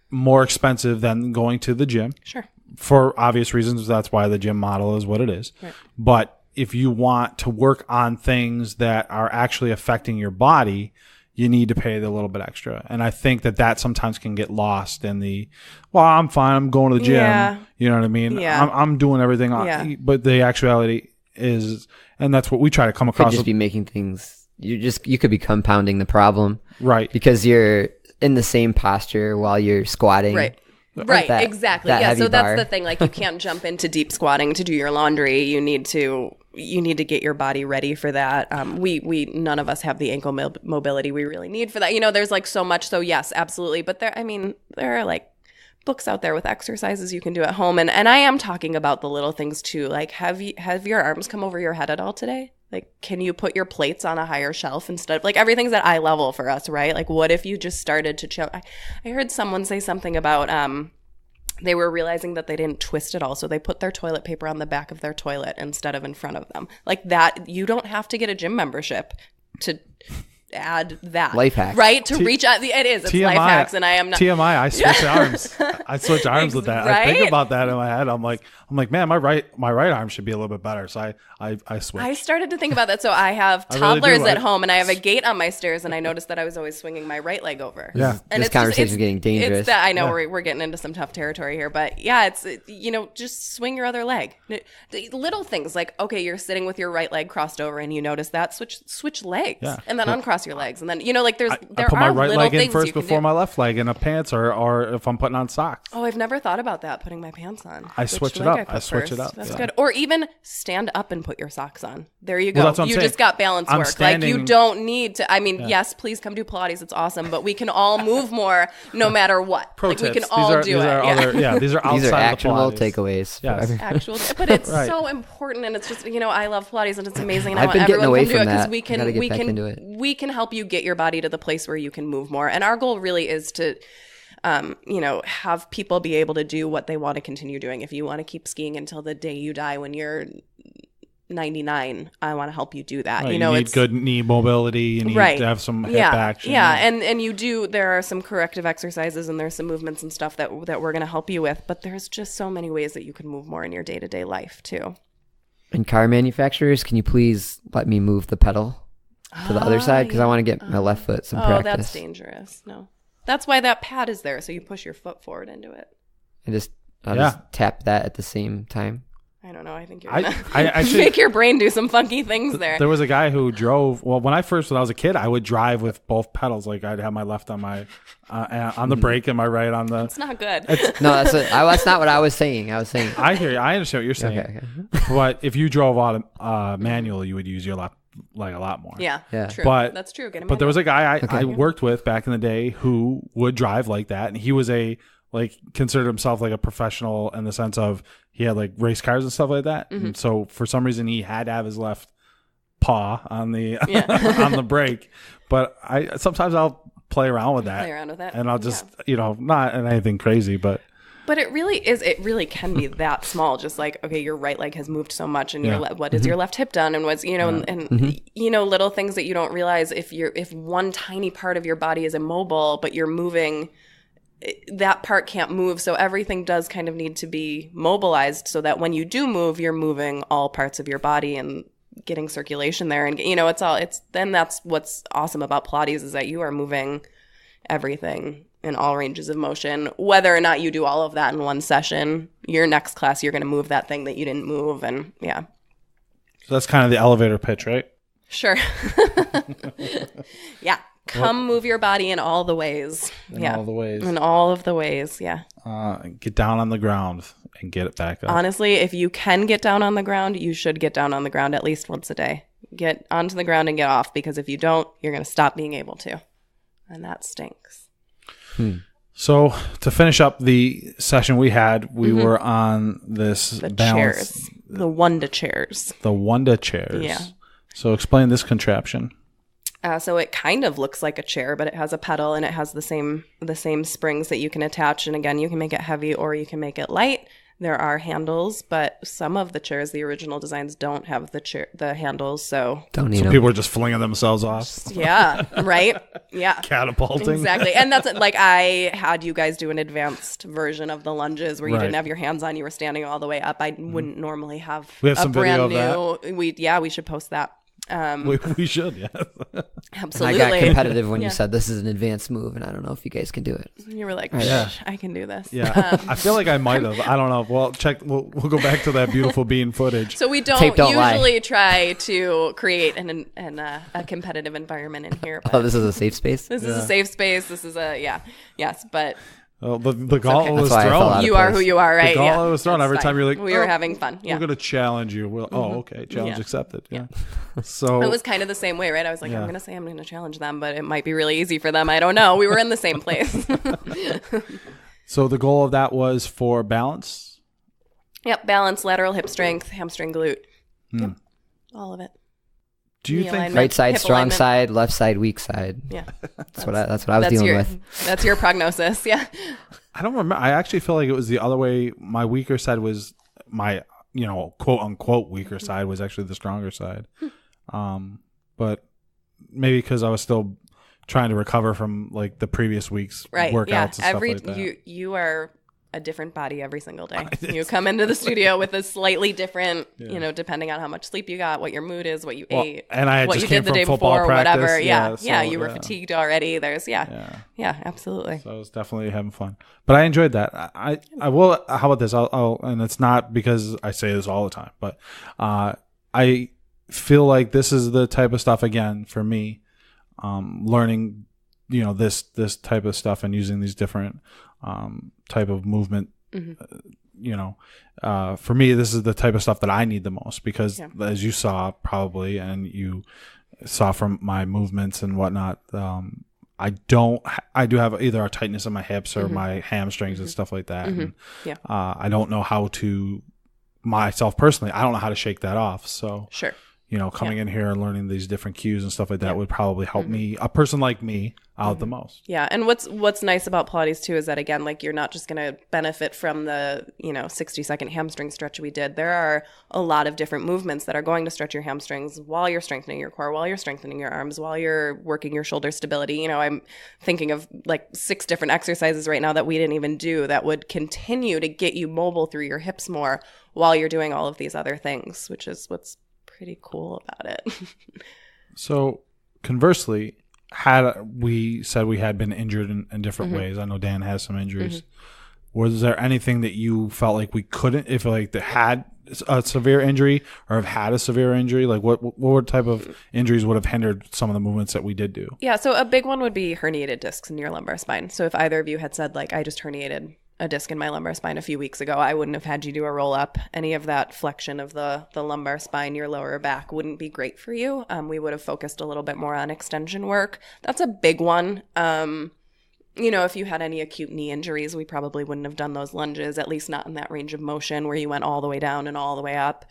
more expensive than going to the gym. Sure. For obvious reasons, that's why the gym model is what it is. Right. But if you want to work on things that are actually affecting your body, you need to pay a little bit extra. And I think that sometimes can get lost in I'm fine, I'm going to the gym. Yeah. You know what I mean? Yeah. I'm doing everything. But the actuality is, and that's what we try to come across. You could just be making things, you could be compounding the problem. Right. Because you're in the same posture while you're squatting. Right. Right, exactly. Yeah, so that's the thing. Like, you can't jump into deep squatting to do your laundry. You need to get your body ready for that. We none of us have the ankle mobility we really need for that. There's like so much. So yes, absolutely. But there are like books out there with exercises you can do at home. And I am talking about the little things too. Like, have your arms come over your head at all today? Like, can you put your plates on a higher shelf instead of, like, everything's at eye level for us, right? Like, what if you just started to chill? I heard someone say something about they were realizing that they didn't twist it all, so they put their toilet paper on the back of their toilet instead of in front of them. Like that, you don't have to get a gym membership to add that. Life hacks. Right? To reach out. It is. It's life hacks, and I am not. TMI, I switch arms. I switch arms with that. Right? I think about that in my head. I'm like, man, my right arm should be a little bit better. So I switch. I started to think about that. So I have toddlers at home, and I have a gate on my stairs, and I noticed that I was always swinging my right leg over. Yeah. And this conversation is getting dangerous. It's that, I know we're getting into some tough territory here, but yeah, it's, just swing your other leg. The little things like, okay, you're sitting with your right leg crossed over, and you notice that, switch legs, and then uncross your legs, and then I put my right leg in first before my left leg in a pants, or if I'm putting on socks. Oh, I've never thought about that, putting my pants on. I switch it up. I switch it up. That's good. Or even stand up and put your socks on. There you go. Well, that's what I'm you saying. Just got balance work. Standing, like you don't need to. I mean, yes, please come do Pilates. It's awesome, but we can all move more no matter what. Pro like tips. we can all do it. These are outside these are actionable of the Pilates. takeaways. Yes. Actual, but it's so important, and it's just I love Pilates and it's amazing, and I've I been want getting everyone away to come do from it that. we can help you get your body to the place where you can move more, and our goal really is to have people be able to do what they want to continue doing. If you want to keep skiing until the day you die when you're 99, I want to help you do that. Right, you need good knee mobility. You need to have some hip action. Yeah, and you do. There are some corrective exercises and there's some movements and stuff that we're going to help you with. But there's just so many ways that you can move more in your day-to-day life too. And car manufacturers, can you please let me move the pedal to the other side? Because I want to get my left foot some practice. Oh, that's dangerous. No. That's why that pad is there, so you push your foot forward into it. I'll just tap that at the same time. I don't know. I think you're going to make your brain do some funky things there. There was a guy who drove. Well, when I was a kid, I would drive with both pedals. Like I'd have my left on my on the brake and my right on the. It's not good. No, that's not what I was saying. I hear you. I understand what you're saying. Okay. But if you drove manual, you would use your left leg a lot more. Yeah. True. But that's true. But there was a guy I worked with back in the day who would drive like that, and he was considered himself like a professional in the sense of he had like race cars and stuff like that. Mm-hmm. And so for some reason he had to have his left paw on the on the brake. But sometimes I'll play around with that. And I'll just not anything crazy, but it really can be that small. Just like, okay, your right leg has moved so much, and what is your left hip done, and what's little things that you don't realize. If one tiny part of your body is immobile, but you're moving, that part can't move. So everything does kind of need to be mobilized, so that when you do move, you're moving all parts of your body and getting circulation there. And then that's what's awesome about Pilates is that you are moving everything in all ranges of motion. Whether or not you do all of that in one session, your next class you're going to move that thing that you didn't move, and So that's kind of the elevator pitch, right? Sure. Yeah. Move your body in all the ways. In all the ways. In all of the ways, yeah. Get down on the ground and get it back up. Honestly, if you can get down on the ground, you should get down on the ground at least once a day. Get onto the ground and get off, because if you don't, you're going to stop being able to. And that stinks. So to finish up the session we had, we were on the balance. Chairs. The Wunda chairs. The Wunda chairs. Yeah. So explain this contraption. So it kind of looks like a chair, but it has a pedal and it has the same springs that you can attach. And again, you can make it heavy or you can make it light. There are handles, but some of the chairs, the original designs, don't have the handles. So people are just flinging themselves off. Yeah, right. Yeah, catapulting. Exactly, and that's like I had you guys do an advanced version of the lunges where you didn't have your hands on; you were standing all the way up. I wouldn't normally have. We have some brand video of new. We should post that. We should, yeah. Absolutely. And I got competitive when you said this is an advanced move, and I don't know if you guys can do it. You were like, I can do this. Yeah, I feel like I might have. I don't know. Well, we'll go back to that beautiful bean footage. So we don't usually try to create a competitive environment in here. Oh, this is a safe space? This is a safe space. This is yes, but... Well, the gauntlet was thrown. You are who you are, right? The gauntlet was thrown. Every time you're like, we were having fun. Yeah. We're going to challenge you. Okay. Challenge accepted. Yeah. So it was kind of the same way, right? I was like, I'm going to say I'm going to challenge them, but it might be really easy for them. I don't know. We were in the same place. So the goal of that was for balance? Yep. Balance, lateral hip strength, hamstring glute. Yep. All of it. Do you think right side strong side, left side weak side? Yeah, that's what I was dealing with. That's your prognosis. Yeah. I don't remember. I actually feel like it was the other way. My weaker side was my quote unquote weaker side was actually the stronger side. But maybe because I was still trying to recover from like the previous week's workouts and stuff like that. You are a different body every single day. You come into the studio with a slightly different, depending on how much sleep you got, what your mood is, what you ate, and I what just you came did the from day football before, practice. whatever. So, you were fatigued already. There's absolutely. So I was definitely having fun, but I enjoyed that. I will. How about this? I'll and it's not because I say this all the time, but I feel like this is the type of stuff again for me, learning, this type of stuff and using these different type of movement. For me, this is the type of stuff that I need the most because as you saw probably, and you saw from my movements and whatnot, I do have either a tightness in my hips or my hamstrings and stuff like that. And, I don't know how to, myself personally, I don't know how to shake that off. So sure. Coming in here and learning these different cues and stuff like that would probably help me, a person like me, out the most. Yeah. And what's nice about Pilates too is that, again, like you're not just going to benefit from the, 60-second hamstring stretch we did. There are a lot of different movements that are going to stretch your hamstrings while you're strengthening your core, while you're strengthening your arms, while you're working your shoulder stability. I'm thinking of like 6 different exercises right now that we didn't even do that would continue to get you mobile through your hips more while you're doing all of these other things, which is what's pretty cool about it. So conversely, had we said we had been injured in different ways, I know Dan has some injuries. Was there anything that you felt like we couldn't, if like that had a severe injury or have had a severe injury, like what type of injuries would have hindered some of the movements that we did do? Yeah, so a big one would be herniated discs in your lumbar spine. So if either of you had said like, I just herniated a disc in my lumbar spine a few weeks ago, I wouldn't have had you do a roll up. Any of that flexion of the lumbar spine, your lower back, wouldn't be great for you. We would have focused a little bit more on extension work. That's a big one. If you had any acute knee injuries, we probably wouldn't have done those lunges, at least not in that range of motion where you went all the way down and all the way up.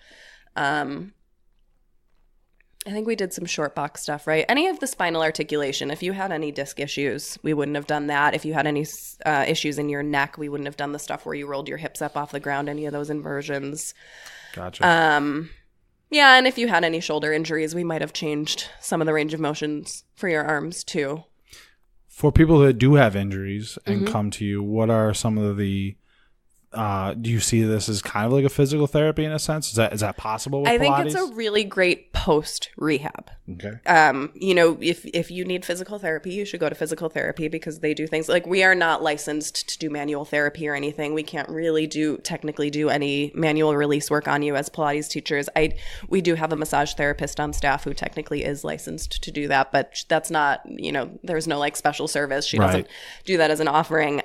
I think we did some short box stuff, right? Any of the spinal articulation, if you had any disc issues, we wouldn't have done that. If you had any issues in your neck, we wouldn't have done the stuff where you rolled your hips up off the ground, any of those inversions. Gotcha. Yeah, and if you had any shoulder injuries, we might have changed some of the range of motions for your arms too. For people that do have injuries and come to you, what are some of the do you see this as kind of like a physical therapy in a sense? Is that possible with Pilates? I think it's a really great post rehab. Okay. If you need physical therapy, you should go to physical therapy because they do things like, we are not licensed to do manual therapy or anything. We can't really technically do any manual release work on you as Pilates teachers. We do have a massage therapist on staff who technically is licensed to do that, but that's not, there's no like special service. She doesn't do that as an offering.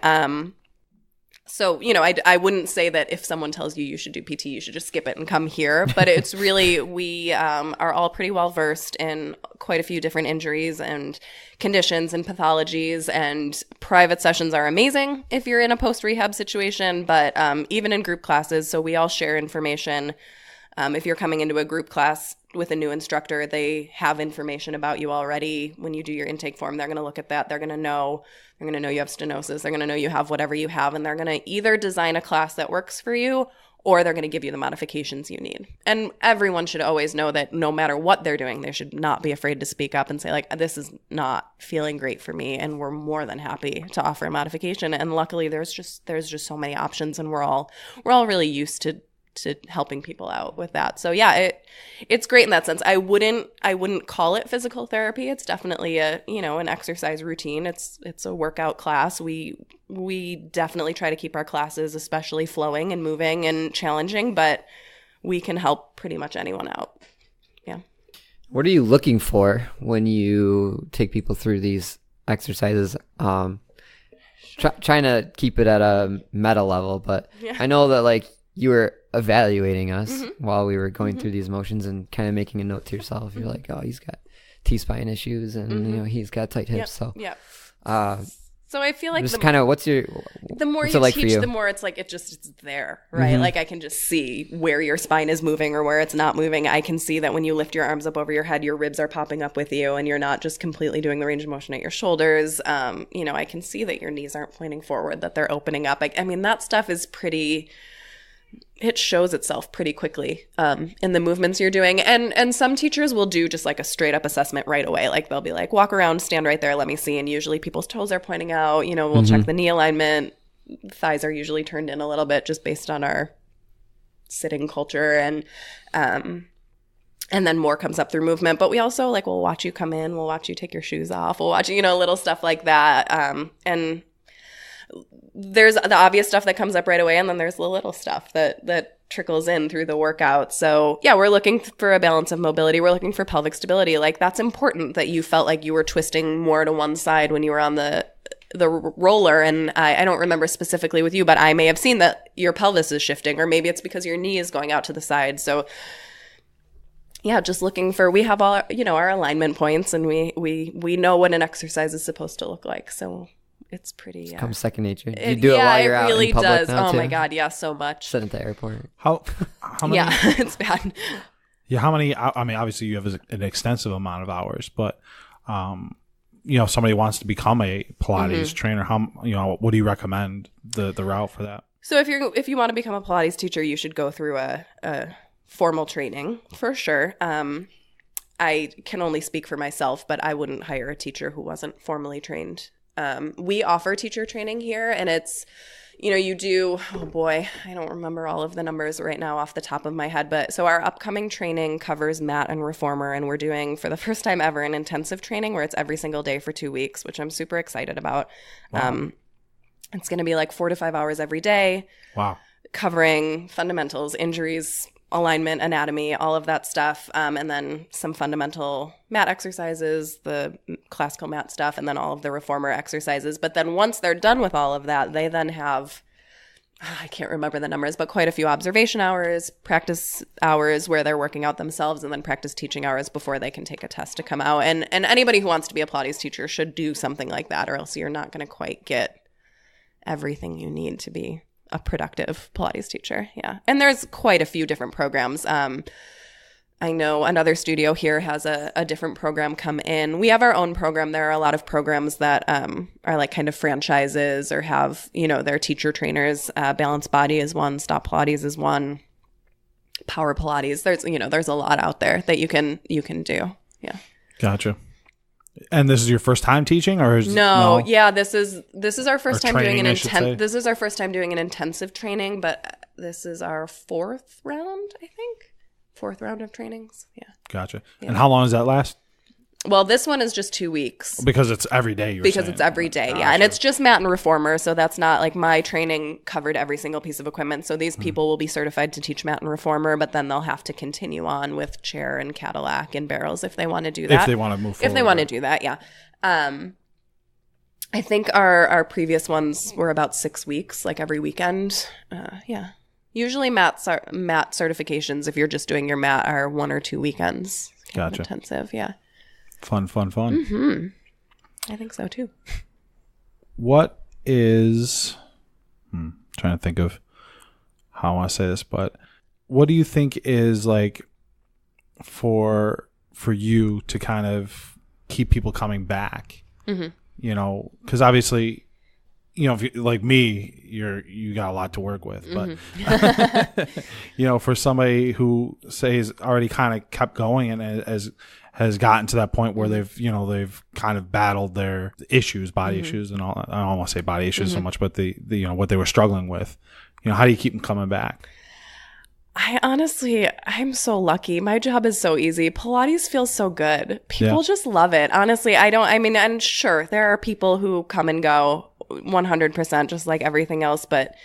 So, I wouldn't say that if someone tells you should do PT, you should just skip it and come here. But it's really, we are all pretty well versed in quite a few different injuries and conditions and pathologies. And private sessions are amazing if you're in a post-rehab situation. But even in group classes, so we all share information. If you're coming into a group class with a new instructor, they have information about you already. When you do your intake form, they're going to look at that. They're going to know you have stenosis. They're going to know you have whatever you have, and they're going to either design a class that works for you, or they're going to give you the modifications you need. And everyone should always know that no matter what they're doing, they should not be afraid to speak up and say, like, this is not feeling great for me, and we're more than happy to offer a modification. And luckily, there's just so many options, and we're all really used to helping people out with that. So yeah, it's great in that sense. I wouldn't call it physical therapy. It's definitely an exercise routine. It's a workout class. We definitely try to keep our classes especially flowing and moving and challenging, but we can help pretty much anyone out. Yeah. What are you looking for when you take people through these exercises? Trying to keep it at a meta level, but yeah. I know that like you were evaluating us while we were going through these motions and kind of making a note to yourself. You're like, oh, he's got T-spine issues and he's got tight hips. So I feel like just kind of the more you teach, the more it's like it's there, right? Like I can just see where your spine is moving or where it's not moving. I can see that when you lift your arms up over your head, your ribs are popping up with you and you're not just completely doing the range of motion at your shoulders. I can see that your knees aren't pointing forward, that they're opening up. I mean, that stuff is pretty it shows itself pretty quickly in the movements you're doing. And some teachers will do just like a straight up assessment right away. Like they'll be like, walk around, stand right there, let me see. And usually people's toes are pointing out, you know, we'll check the knee alignment. Thighs are usually turned in a little bit just based on our sitting culture. And then more comes up through movement. But we also like, we'll watch you come in, we'll watch you take your shoes off, we'll watch, you know, little stuff like that. And there's the obvious stuff that comes up right away, and then there's the little stuff that trickles in through the workout. So yeah, we're looking for a balance of mobility. We're looking for pelvic stability. Like that's important that you felt like you were twisting more to one side when you were on the roller. And I don't remember specifically with you, but I may have seen that your pelvis is shifting, or maybe it's because your knee is going out to the side. So yeah, just looking for, we have all, you know, our alignment points, and we know what an exercise is supposed to look like. So it's pretty. It comes second nature. You do it while you're out in public. Yeah, it really does. Oh my God, yeah, so much. Sit at the airport. How many? Yeah, it's bad. Yeah, how many? I mean, obviously you have an extensive amount of hours, but you know, if somebody wants to become a Pilates trainer, what do you recommend the route for that? So if you want to become a Pilates teacher, you should go through a formal training for sure. I can only speak for myself, but I wouldn't hire a teacher who wasn't formally trained. We offer teacher training here, and it's, you know, you do, oh boy, I don't remember all of the numbers right now off the top of my head, but so our upcoming training covers mat and reformer, and we're doing for the first time ever an intensive training where it's every single day for 2 weeks, which I'm super excited about. Wow. It's going to be like 4 to 5 hours every day. Wow. Covering fundamentals, injuries, alignment, anatomy, all of that stuff, and then some fundamental mat exercises, the classical mat stuff, and then all of the reformer exercises. But then once they're done with all of that, they then have, I can't remember the numbers, but quite a few observation hours, practice hours where they're working out themselves, and then practice teaching hours before they can take a test to come out. And anybody who wants to be a Pilates teacher should do something like that, or else you're not going to quite get everything you need to be a productive Pilates teacher. Yeah. And there's quite a few different programs. I know another studio here has a different program come in. We have our own program. There are a lot of programs that are like kind of franchises or have, you know, their teacher trainers. Balance Body is one. Stop Pilates is one. Power Pilates. There's a lot out there that you can do. Yeah. Gotcha. And this is your first time teaching, or no? Yeah, this is our first time doing this is our first time doing an intensive training, but this is our fourth round of trainings. Yeah. Gotcha. Yeah. And how long does that last? Well, this one is just 2 weeks. Because it's every day, it's every day, yeah. And it's just mat and reformer, so that's not like my training covered every single piece of equipment. So these people will be certified to teach mat and reformer, but then they'll have to continue on with chair and Cadillac and barrels if they want to do that. If they want to move forward. If they want to do that, yeah. I think our previous ones were about 6 weeks, like every weekend. Yeah. Usually mat certifications, if you're just doing your mat, are 1 or 2 weekends. Gotcha. Intensive, yeah. Fun. Mm-hmm. I think so too. What is, trying to think of how I want to say this, but what do you think is like for you to kind of keep people coming back? Mm-hmm. You know, because obviously, you know, if you, like me, you got a lot to work with, but you know, for somebody who has already kind of kept going and has gotten to that point where they've kind of battled their issues, body issues, and all. I don't want to say body issues so much, but the you know what they were struggling with. You know, how do you keep them coming back? I'm so lucky. My job is so easy. Pilates feels so good. People just love it. Honestly, and sure, there are people who come and go 100%, just like everything else, but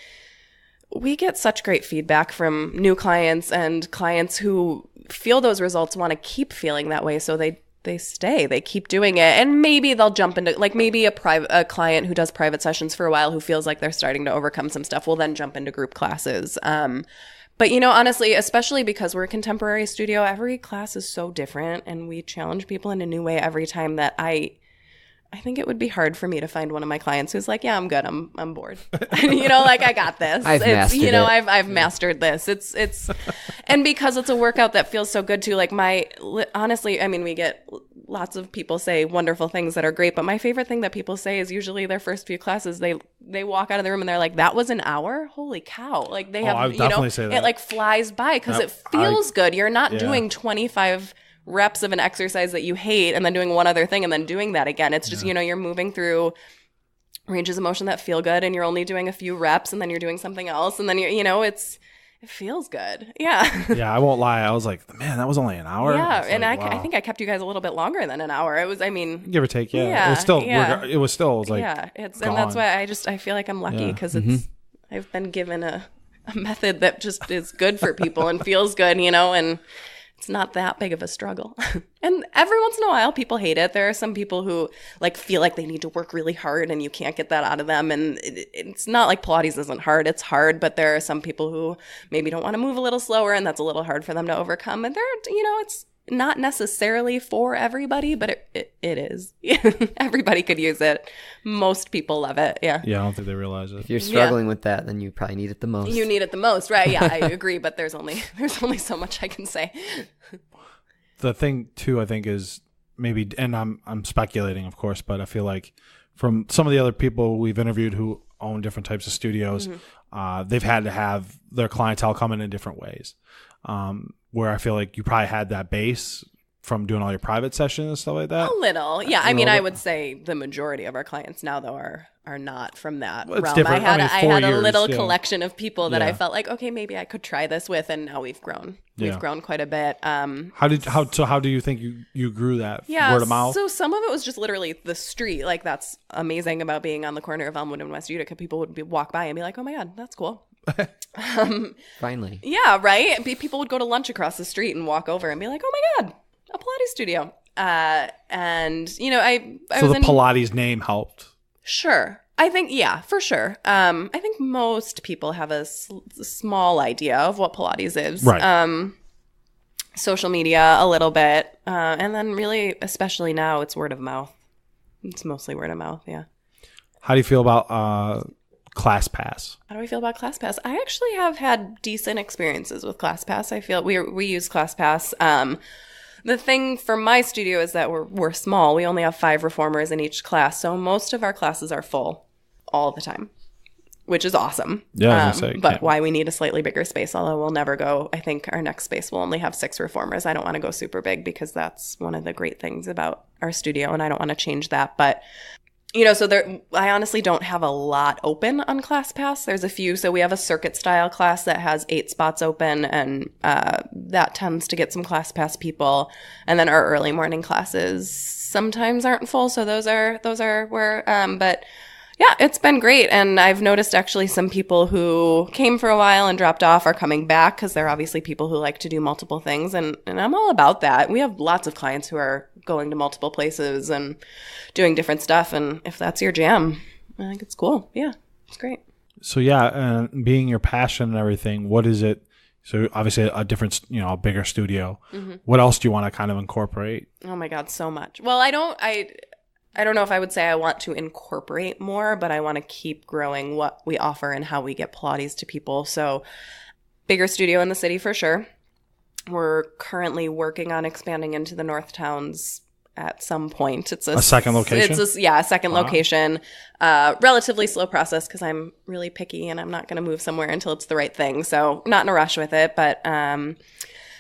we get such great feedback from new clients and clients who feel those results, want to keep feeling that way, so they stay, they keep doing it. And maybe they'll jump into, like, maybe a client who does private sessions for a while who feels like they're starting to overcome some stuff will then jump into group classes. But, you know, honestly, especially because we're a contemporary studio, every class is so different and we challenge people in a new way every time that I think it would be hard for me to find one of my clients who's like, yeah, I'm good. I'm bored. You know, like, I got this. I've mastered this. It's, and because it's a workout that feels so good too, like honestly, I mean, we get lots of people say wonderful things that are great, but my favorite thing that people say is usually their first few classes, they walk out of the room and they're like, that was an hour? Holy cow. Like they have, I would definitely say that. It like flies by because it feels good. You're not doing 25 reps of an exercise that you hate and then doing one other thing and then doing that again. It's just, you're moving through ranges of motion that feel good and you're only doing a few reps and then you're doing something else and then it feels good. Yeah. Yeah, I won't lie. I was like, man, that was only an hour. Yeah, and like, I think I kept you guys a little bit longer than an hour. It was, give or take. Yeah. It was still like, and that's why I feel like I'm lucky because I've been given a method that just is good for people and feels good, and it's not that big of a struggle. And every once in a while, people hate it. There are some people who feel like they need to work really hard and you can't get that out of them. And it's not like Pilates isn't hard. It's hard, but there are some people who maybe don't want to move a little slower and that's a little hard for them to overcome. And it's not necessarily for everybody, but it is. Everybody could use it. Most people love it. Yeah. Yeah, I don't think they realize it. If you're struggling with that, then you probably need it the most. You need it the most, right? Yeah, I agree. But there's only so much I can say. The thing too, I think, is maybe, and I'm speculating, of course, but I feel like from some of the other people we've interviewed who own different types of studios, they've had to have their clientele come in different ways. Where I feel like you probably had that base from doing all your private sessions and stuff like that. A little. Yeah. I would say the majority of our clients now, though, are not from that realm. Different. I had a little collection of people that I felt like, okay, maybe I could try this with, and now we've grown. We've grown quite a bit. How do you think you grew that? Word of mouth? So some of it was just literally the street. Like that's amazing about being on the corner of Elmwood and West Utica. People would walk by and be like, oh my God, that's cool. Finally. Yeah, right? People would go to lunch across the street and walk over and be like, oh my God, a Pilates studio. And, so the Pilates name helped. Sure. I think, yeah, for sure. I think most people have a small idea of what Pilates is. Right. Social media, a little bit. And then really, especially now, it's word of mouth. It's mostly word of mouth, yeah. How do you feel about ClassPass? How do I feel about ClassPass? I actually have had decent experiences with ClassPass. I feel we use ClassPass. The thing for my studio is that we're small. We only have 5 reformers in each class, so most of our classes are full all the time, which is awesome. Yeah, but why we need a slightly bigger space, although we'll never go. I think our next space will only have 6 reformers. I don't want to go super big because that's one of the great things about our studio, and I don't want to change that. But I honestly don't have a lot open on ClassPass. There's a few. So we have a circuit style class that has 8 spots open, and that tends to get some ClassPass people. And then our early morning classes sometimes aren't full. So those are where, but yeah, it's been great. And I've noticed actually some people who came for a while and dropped off are coming back because they're obviously people who like to do multiple things. And I'm all about that. We have lots of clients who are going to multiple places and doing different stuff. And if that's your jam, I think it's cool. Yeah, it's great. So yeah, being your passion and everything, what is it? So obviously a different, a bigger studio. Mm-hmm. What else do you want to kind of incorporate? Oh my God, so much. Well, I don't know if I would say I want to incorporate more, but I want to keep growing what we offer and how we get Pilates to people. So bigger studio in the city for sure. We're currently working on expanding into the North Towns at some point. It's a second location? A second location. Relatively slow process because I'm really picky and I'm not going to move somewhere until it's the right thing. So not in a rush with it. But and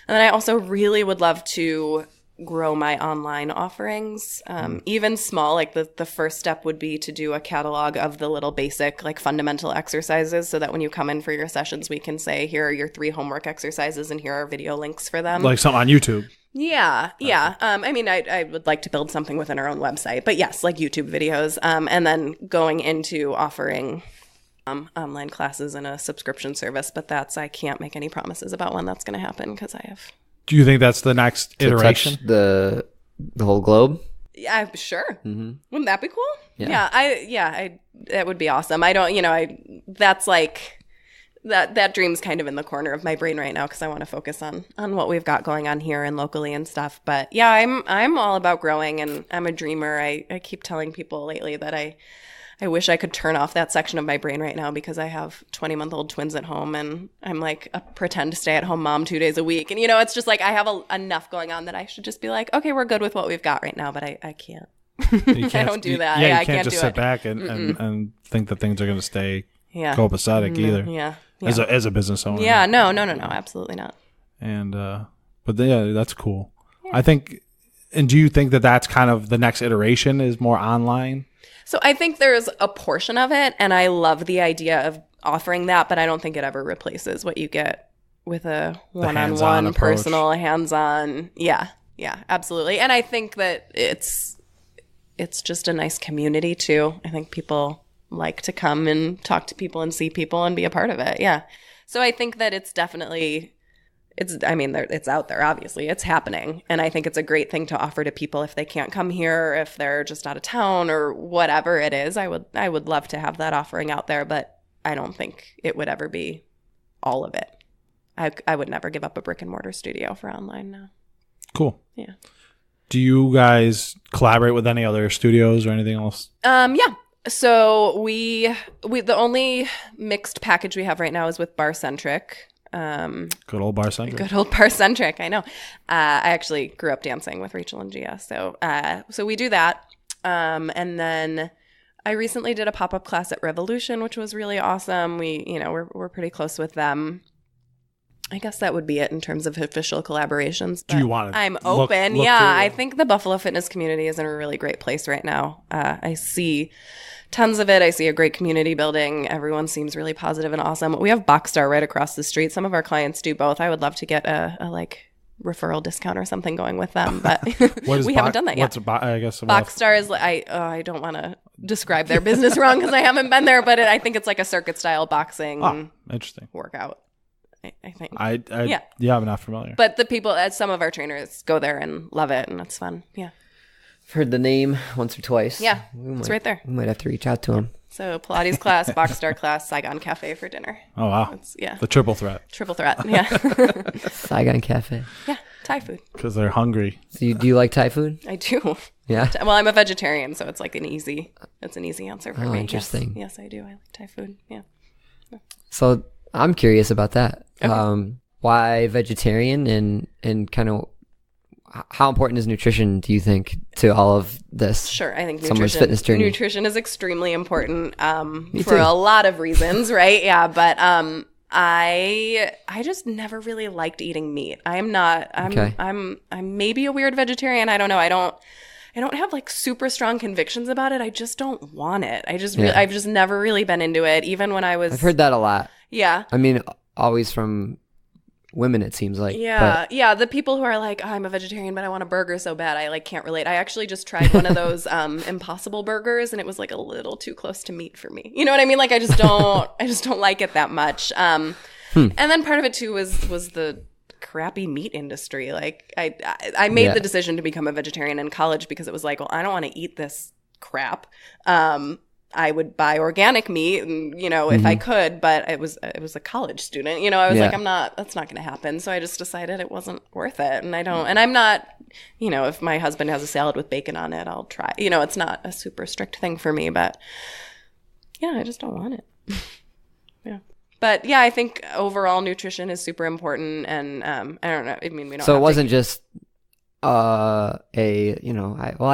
then I also really would love to grow my online offerings, even small. Like the first step would be to do a catalog of the little basic fundamental exercises so that when you come in for your sessions, we can say, here are your 3 homework exercises and here are video links for them. Like something on YouTube. Yeah. I would like to build something within our own website, but yes, like YouTube videos, and then going into offering online classes and a subscription service. But I can't make any promises about when that's going to happen because I have. Do you think that's the next iteration? Touch the whole globe? Yeah, sure. Mm-hmm. Wouldn't that be cool? Yeah. That would be awesome. That's like that dream's kind of in the corner of my brain right now because I want to focus on what we've got going on here and locally and stuff. But yeah, I'm all about growing and I'm a dreamer. I keep telling people lately that I I wish I could turn off that section of my brain right now because I have 20-month-old twins at home and I'm like a pretend stay-at-home mom 2 days a week. And, it's just like I have enough going on that I should just be like, okay, we're good with what we've got right now, but I can't. I don't do that. Yeah, I you can't just sit back and think that things are going to stay copacetic either. Yeah. As a business owner. Yeah, no, absolutely not. And, but yeah, that's cool. Yeah. I think, and do you think that that's kind of the next iteration is more online? So I think there's a portion of it, and I love the idea of offering that, but I don't think it ever replaces what you get with a one-on-one, personal, hands-on. Yeah, absolutely. And I think that it's just a nice community too. I think people like to come and talk to people and see people and be a part of it. Yeah. So I think that it's definitely... it's out there, obviously. It's happening. And I think it's a great thing to offer to people if they can't come here, or if they're just out of town or whatever it is. I would love to have that offering out there, but I don't think it would ever be all of it. I would never give up a brick and mortar studio for online now. Cool. Yeah. Do you guys collaborate with any other studios or anything else? Yeah. So we the only mixed package we have right now is with Barcentric. Good old Barcentric. Good old Barcentric, I know. I actually grew up dancing with Rachel and Gia, so we do that. And then I recently did a pop-up class at Revolution, which was really awesome. We're pretty close with them. I guess that would be it in terms of official collaborations. Do you want to? I'm open. Look I think the Buffalo fitness community is in a really great place right now. I see tons of it. I see a great community building. Everyone seems really positive and awesome. We have Boxstar right across the street. Some of our clients do both. I would love to get a referral discount or something going with them, but we haven't done that yet. I guess Boxstar is I don't want to describe their business wrong because I haven't been there, but I think it's like a circuit style boxing interesting workout. I think. I'm not familiar. But the people, some of our trainers go there and love it, and it's fun. Yeah. I've heard the name once or twice. Yeah, it's right there. We might have to reach out to them. So Pilates class, Boxstar class, Saigon Cafe for dinner. Oh, wow. The triple threat. Yeah. Saigon Cafe. Yeah, Thai food. Because they're hungry. So do you like Thai food? I do. Yeah? Well, I'm a vegetarian, so it's like an easy answer for me. Interesting. Yes, I do. I like Thai food. Yeah. So I'm curious about that. Okay. Why vegetarian and kind of how important is nutrition, do you think, to all of this? Sure. I think someone's fitness journey? Nutrition is extremely important for a lot of reasons, right? Yeah, but I just never really liked eating meat. I'm maybe a weird vegetarian. I don't know. I don't have like super strong convictions about it. I just don't want it. I've just never really been into it. Even when I was... I've heard that a lot. Yeah. I mean, always from women, it seems like. Yeah. Yeah. The people who are like, I'm a vegetarian, but I want a burger so bad. I can't relate. I actually just tried one of those Impossible burgers, and it was like a little too close to meat for me. You know what I mean? Like I just don't like it that much. And then part of it too was the crappy meat industry. Like I made the decision to become a vegetarian in college because it was like, well, I don't want to eat this crap. I would buy organic meat, and if I could, but it was a college student. I was like, that's not going to happen. So I just decided it wasn't worth it, and I'm not. If my husband has a salad with bacon on it, I'll try. It's not a super strict thing for me, but yeah, I just don't want it. Yeah. But yeah, I think overall nutrition is super important, and I don't know. I mean, we don't. So it wasn't just I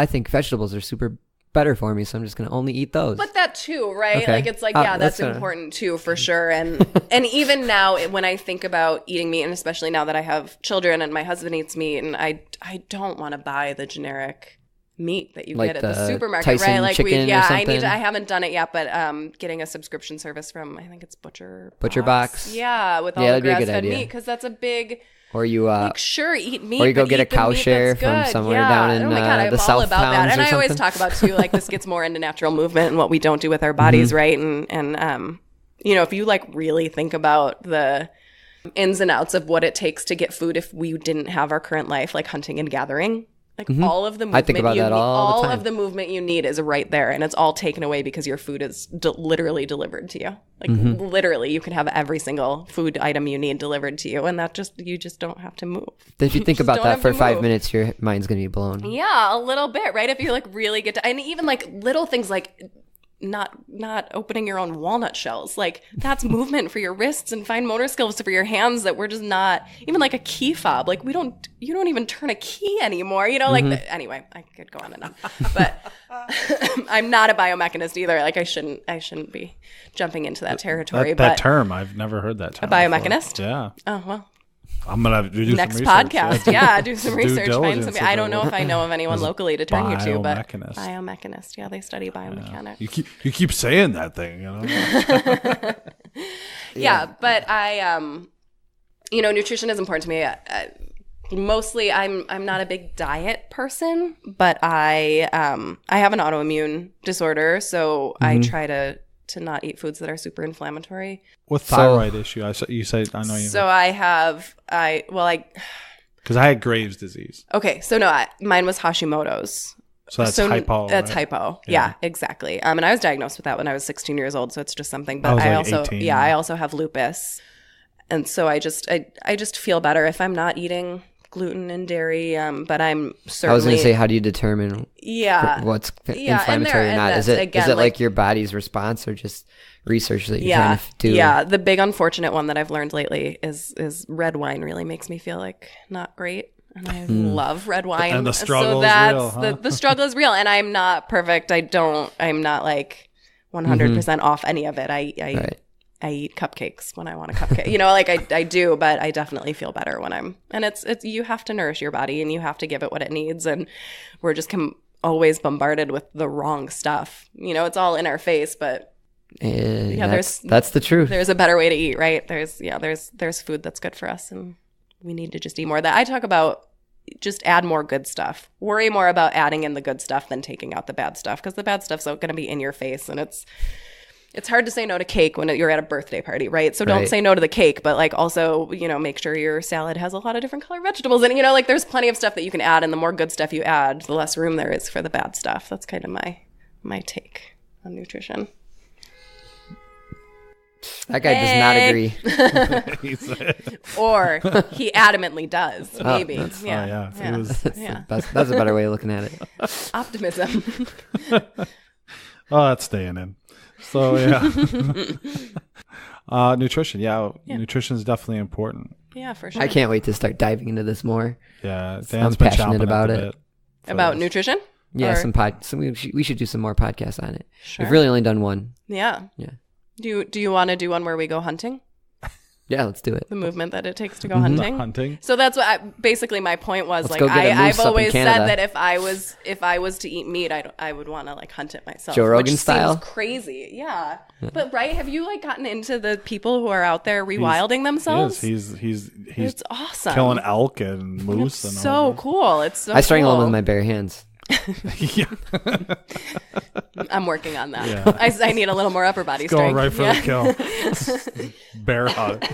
think vegetables are super better for me, so I'm just gonna only eat those. But that too, right? Okay. Like it's like that's important too, for sure. And even now, when I think about eating meat, and especially now that I have children and my husband eats meat, and I don't want to buy the generic meat that you get at the supermarket, Tyson right? Like I haven't done it yet, but getting a subscription service from, I think it's Butcher Box. Yeah, with all the grass-fed meat, because that's a big. Or you eat meat, or you go get a cow share from somewhere down in the South Towns that. And I always something. talk about too, like this gets more into natural movement and what we don't do with our bodies, right? And if you like really think about the ins and outs of what it takes to get food if we didn't have our current life, like hunting and gathering. Like all of the movement, I think about that all the time. Of the movement you need is right there, and it's all taken away because your food is literally delivered to you. Like literally, you can have every single food item you need delivered to you, and you just don't have to move. If you think about that for 5 minutes, your mind's gonna be blown. Yeah, a little bit, right? If you like really get to, and even like little things like not opening your own walnut shells. Like, that's movement for your wrists and fine motor skills for your hands that we're just not, even like a key fob. Like, you don't even turn a key anymore, like, anyway, I could go on and on, but I'm not a biomechanist either. Like, I shouldn't be jumping into that territory. That term, I've never heard that term. A biomechanist? Before. Yeah. Oh, well. I'm going to do next some research. podcast. Yeah, do some research. Find somebody. I don't know if I know of anyone locally to turn you to, but biomechanist. Yeah, they study biomechanics. Yeah. You keep saying that thing, Yeah, but I, nutrition is important to me. Mostly, I'm not a big diet person, but I have an autoimmune disorder, so I try to not eat foods that are super inflammatory. What thyroid issue? You say I know you. So because I had Graves' disease. Okay, so no, mine was Hashimoto's. So that's hypo. That's right? hypo. Yeah, exactly. And I was diagnosed with that when I was 16 years old, so it's just something. But I also 18. Yeah, I also have lupus, and so I just feel better if I'm not eating gluten and dairy, but I'm certainly. I was going to say, how do you determine what's inflammatory or not? Is it like your body's response or just research that you're trying to do? Yeah, the big unfortunate one that I've learned lately is red wine really makes me feel like not great. And I love red wine. And the struggle is real, huh? The struggle is real. And I'm not perfect. I'm not like 100% off any of it. I eat cupcakes when I want a cupcake. Like I do, but I definitely feel better when and it's you have to nourish your body and you have to give it what it needs. And we're just always bombarded with the wrong stuff. It's all in our face, but that's the truth. There's a better way to eat, right? There's food that's good for us, and we need to just eat more of that. I talk about just add more good stuff. Worry more about adding in the good stuff than taking out the bad stuff, because the bad stuff's going to be in your face, and it's hard to say no to cake when you're at a birthday party, right? So don't say no to the cake, but like also, make sure your salad has a lot of different colored vegetables in it. Like there's plenty of stuff that you can add, and the more good stuff you add, the less room there is for the bad stuff. That's kind of my take on nutrition. That guy does not agree. Or he adamantly does, maybe. That's a better way of looking at it. Optimism. Oh, that's staying in. So, nutrition. Nutrition is definitely important. Yeah, for sure. I can't wait to start diving into this more. Yeah, I'm passionate about it. About nutrition? Yeah, we should do some more podcasts on it. Sure. We've really only done one. Yeah. Do you want to do one where we go hunting? Yeah, let's do it. The movement that it takes to go hunting. Hunting. So that's what basically my point was. I've always said that if I was to eat meat, I would want to like hunt it myself. Joe Rogan style. Seems crazy, yeah. But right, have you like gotten into the people who are out there rewilding themselves? He's it's awesome. Killing elk and moose and all so cool. It's so. I strangle them with my bare hands. I'm working on that. Yeah. I need a little more upper body strength. Going right for the kill. Bear hug.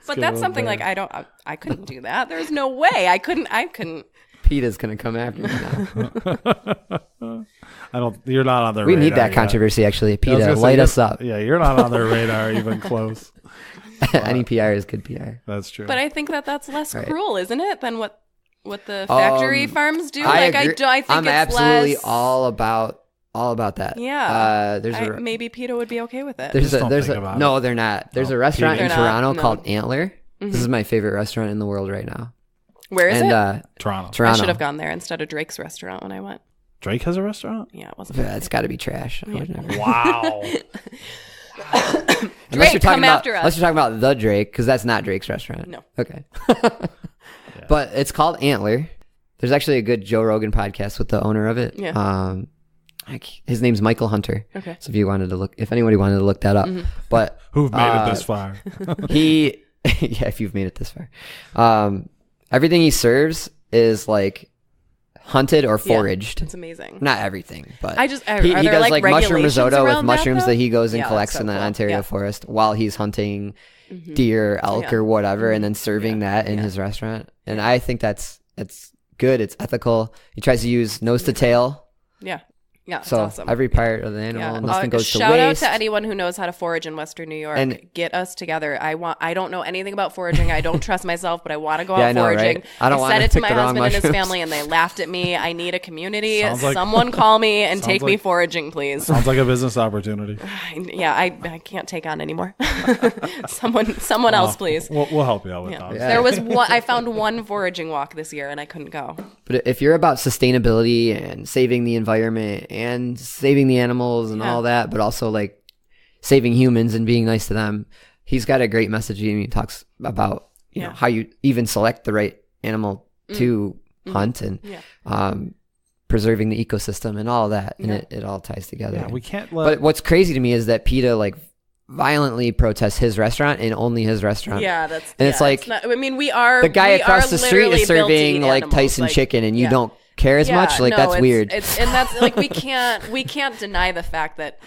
But that's something like I couldn't do that. There's no way I couldn't. PETA's gonna come after me now. You're not on their radar. We need that controversy actually. PETA, light us up. Yeah, you're not on their radar even close. Any PR is good PR. That's true. But I think that's less cruel, isn't it, than what the factory farms do? I agree. I think I'm it's absolutely less... all about that. Yeah. Maybe PETA would be okay with it. No, they're not. There's a restaurant in Toronto called Antler. Mm-hmm. This is my favorite restaurant in the world right now. Where is it? Toronto. I should have gone there instead of Drake's restaurant when I went. Drake has a restaurant? Yeah, it wasn't. It's got to be trash. Wow. Unless you're talking about the Drake, because that's not Drake's restaurant. No. Okay. But it's called Antler. There's actually a good Joe Rogan podcast with the owner of it. Yeah. His name's Michael Hunter. Okay. So if anybody wanted to look that up, but who've made it this far? If you've made it this far, everything he serves is like hunted or foraged. It's amazing. Not everything, but he does like mushroom risotto with mushrooms that he goes and collects so in the cool. Ontario forest while he's hunting deer, elk, or whatever, and then serving that in his restaurant. And I think it's good. It's ethical. He tries to use nose to tail. Yeah. Yeah, it's so awesome. every part of the animal, nothing goes to waste. Shout out to anyone who knows how to forage in Western New York. And get us together. I don't know anything about foraging. I don't trust myself, but I want to go out foraging. Right? I don't want said to it to pick my the wrong husband and his mushrooms. family, and they laughed at me. I need a community. Like, someone call me and take me foraging, please. Sounds like a business opportunity. Yeah, I can't take on anymore. someone else, please. We'll help you out with that. There was one. I found one foraging walk this year, and I couldn't go. But if you're about sustainability and saving the environment and saving the animals and all that, but also like saving humans and being nice to them, he's got a great message. He talks about you know how you even select the right animal to hunt and preserving the ecosystem and all that, and it all ties together. Yeah, we can't let. But what's crazy to me is that PETA like violently protests his restaurant and only his restaurant. Yeah, that's and it's like it's not, I mean, we are the guy across the street is serving like animals, Tyson like, chicken, and you don't care as much. Like that's weird. And that's like we can't deny the fact that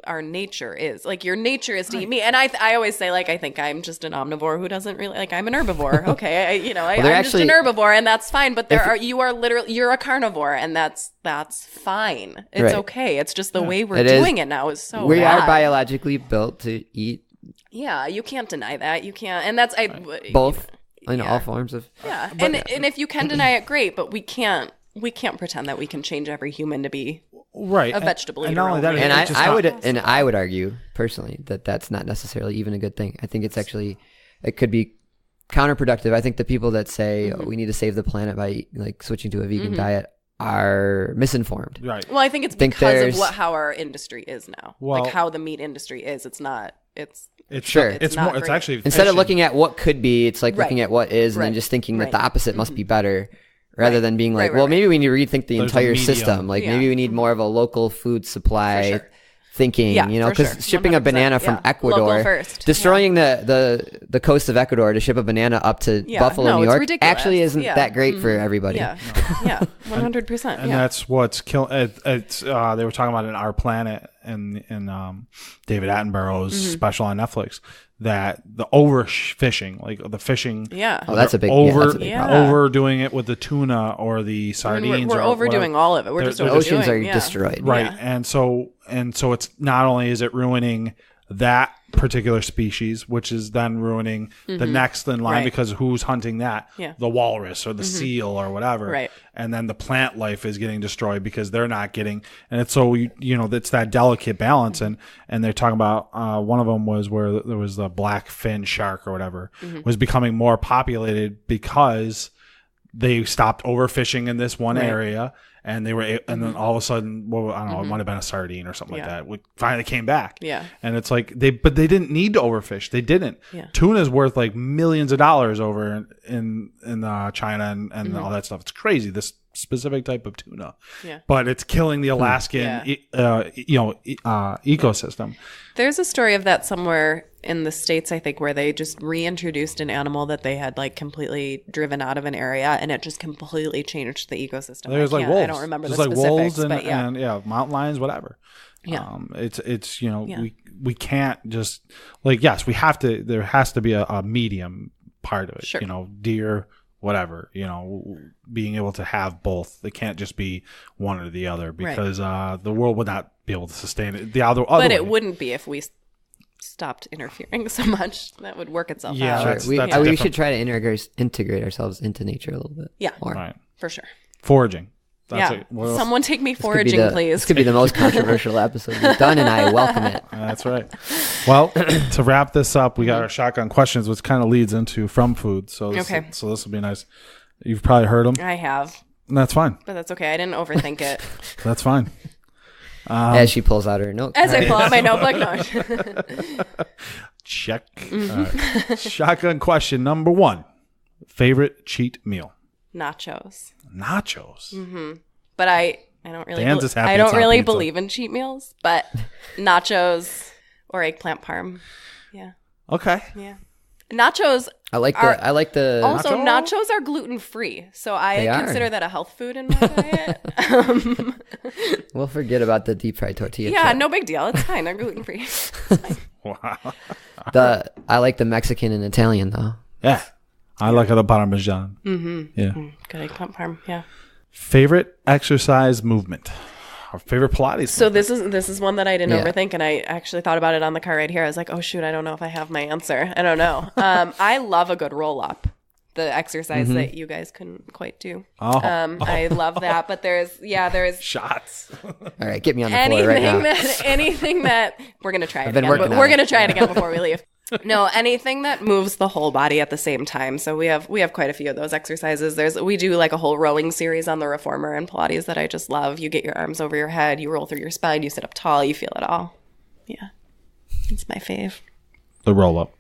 our nature is like your nature is to eat meat. And I always say like I think I'm just an omnivore who doesn't really like I'm an herbivore. Okay, I'm just an herbivore, and that's fine. But you're a carnivore, and that's fine. It's okay. It's just the way we're doing it now is so we bad. are biologically built to eat. Yeah, you can't deny that. You can't, and that's both in all forms of. Yeah, and if you can deny it, great. But we can't pretend that we can change every human to be a vegetable eater. And not only that, and I would argue personally that that's not necessarily even a good thing. I think it's actually it could be counterproductive. I think the people that say we need to save the planet by like switching to a vegan diet are misinformed. Right. Well, I think it's because of how our industry is now. Well, like how the meat industry is. It's not. It's sure. It's more. It's actually instead of looking at what could be, it's like looking at what is, and then just thinking that the opposite must be better. Rather than being like, well, maybe we need to rethink the entire system. Like maybe we need more of a local food supply thinking, because shipping a banana from Ecuador, destroying the coast of Ecuador to ship a banana up to Buffalo, New York, actually isn't that great for everybody. Yeah, 100%. And that's what's killing. It's they were talking about in Our Planet and in David Attenborough's special on Netflix. That the overfishing, like the fishing, that's a big overdoing it with the tuna or the sardines. We're overdoing all of it. We're just the oceans are destroyed, right? And so it's not only is it ruining that particular species, which is then ruining the next in line because who's hunting that? The walrus or the seal or whatever. Right. And then the plant life is getting destroyed because they're not getting, and it's so, it's that delicate balance. And they're talking about, one of them was where there was the black fin shark or whatever was becoming more populated because they stopped overfishing in this one area. And they were, and then all of a sudden, well, I don't know, it might have been a sardine or something like that. We finally came back. Yeah. And it's like but they didn't need to overfish. They didn't. Yeah. Tuna's worth like millions of dollars over in China and all that stuff. It's crazy. This specific type of tuna. Yeah. But it's killing the Alaskan, ecosystem. There's a story of that somewhere in the States, I think, where they just reintroduced an animal that they had like completely driven out of an area, and it just completely changed the ecosystem. There's like wolves. I don't remember There's the like specifics, wolves and, but mountain lions, whatever. Yeah. It's we can't just like, yes, we have to, there has to be a medium part of it. Sure. Deer, whatever, being able to have both. They can't just be one or the other because the world would not be able to sustain it. The other but way. It wouldn't be if we stopped interfering so much. That would work itself out. Sure. We should try to integrate ourselves into nature a little bit. Yeah, more. Right. For sure. Foraging. Someone take me foraging, please. This could be the most controversial episode we've done, and I welcome it. That's right. Well, to wrap this up, we got our shotgun questions, which kind of leads into from food. So this will be nice. You've probably heard them. I have. That's fine. But that's okay. I didn't overthink it. That's fine. As she pulls out her notebook. As I pull out my notebook. No. Check. Right. Shotgun question number 1. Favorite cheat meal? Nachos. Mm-hmm. But I don't really believe in cheat meals, but nachos or eggplant parm. Yeah. Okay. Yeah. Nachos. I like the also nachos are gluten free, so I consider that a health food in my diet. We'll forget about the deep fried tortilla. Yeah, no big deal. It's fine. They're gluten free. Wow. I like the Mexican and Italian though. Yeah. I like the Parmesan. Mm-hmm. Yeah. Good eggplant parm. Yeah. Favorite exercise movement? our favorite Pilates. So this is one that I didn't overthink, and I actually thought about it on the car right here. I was like, oh shoot, I don't know if I have my answer. I don't know. I love a good roll up, the exercise that you guys couldn't quite do. I love that, but there's shots. All right, get me on the floor right now. Anything that we're gonna try. We're gonna try it again before we leave. No, anything that moves the whole body at the same time. So we have quite a few of those exercises. We do like a whole rowing series on the reformer and Pilates that I just love. You get your arms over your head, you roll through your spine, you sit up tall, you feel it all. Yeah, it's my fave. The roll up.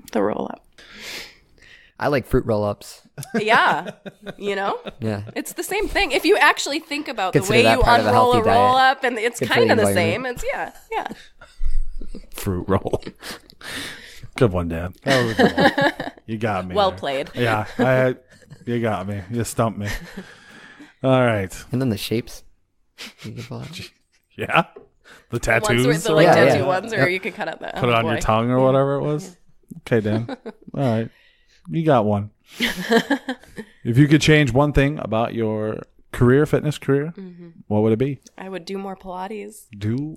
I like fruit roll-ups. Yeah, Yeah, it's the same thing. If you actually think about the way you unroll a roll up, and it's kind of the same. It's yeah. Fruit roll. Good one, Dan. That was a good one. You got me. Well there. played. Yeah, you got me. You stumped me. All right. And then the shapes. Yeah. The tattoos. Ones where tattoo ones, or you can cut out that. Put it on your tongue or whatever it was. Okay, Dan. All right. You got one. If you could change one thing about your fitness career, what would it be? I would do more Pilates.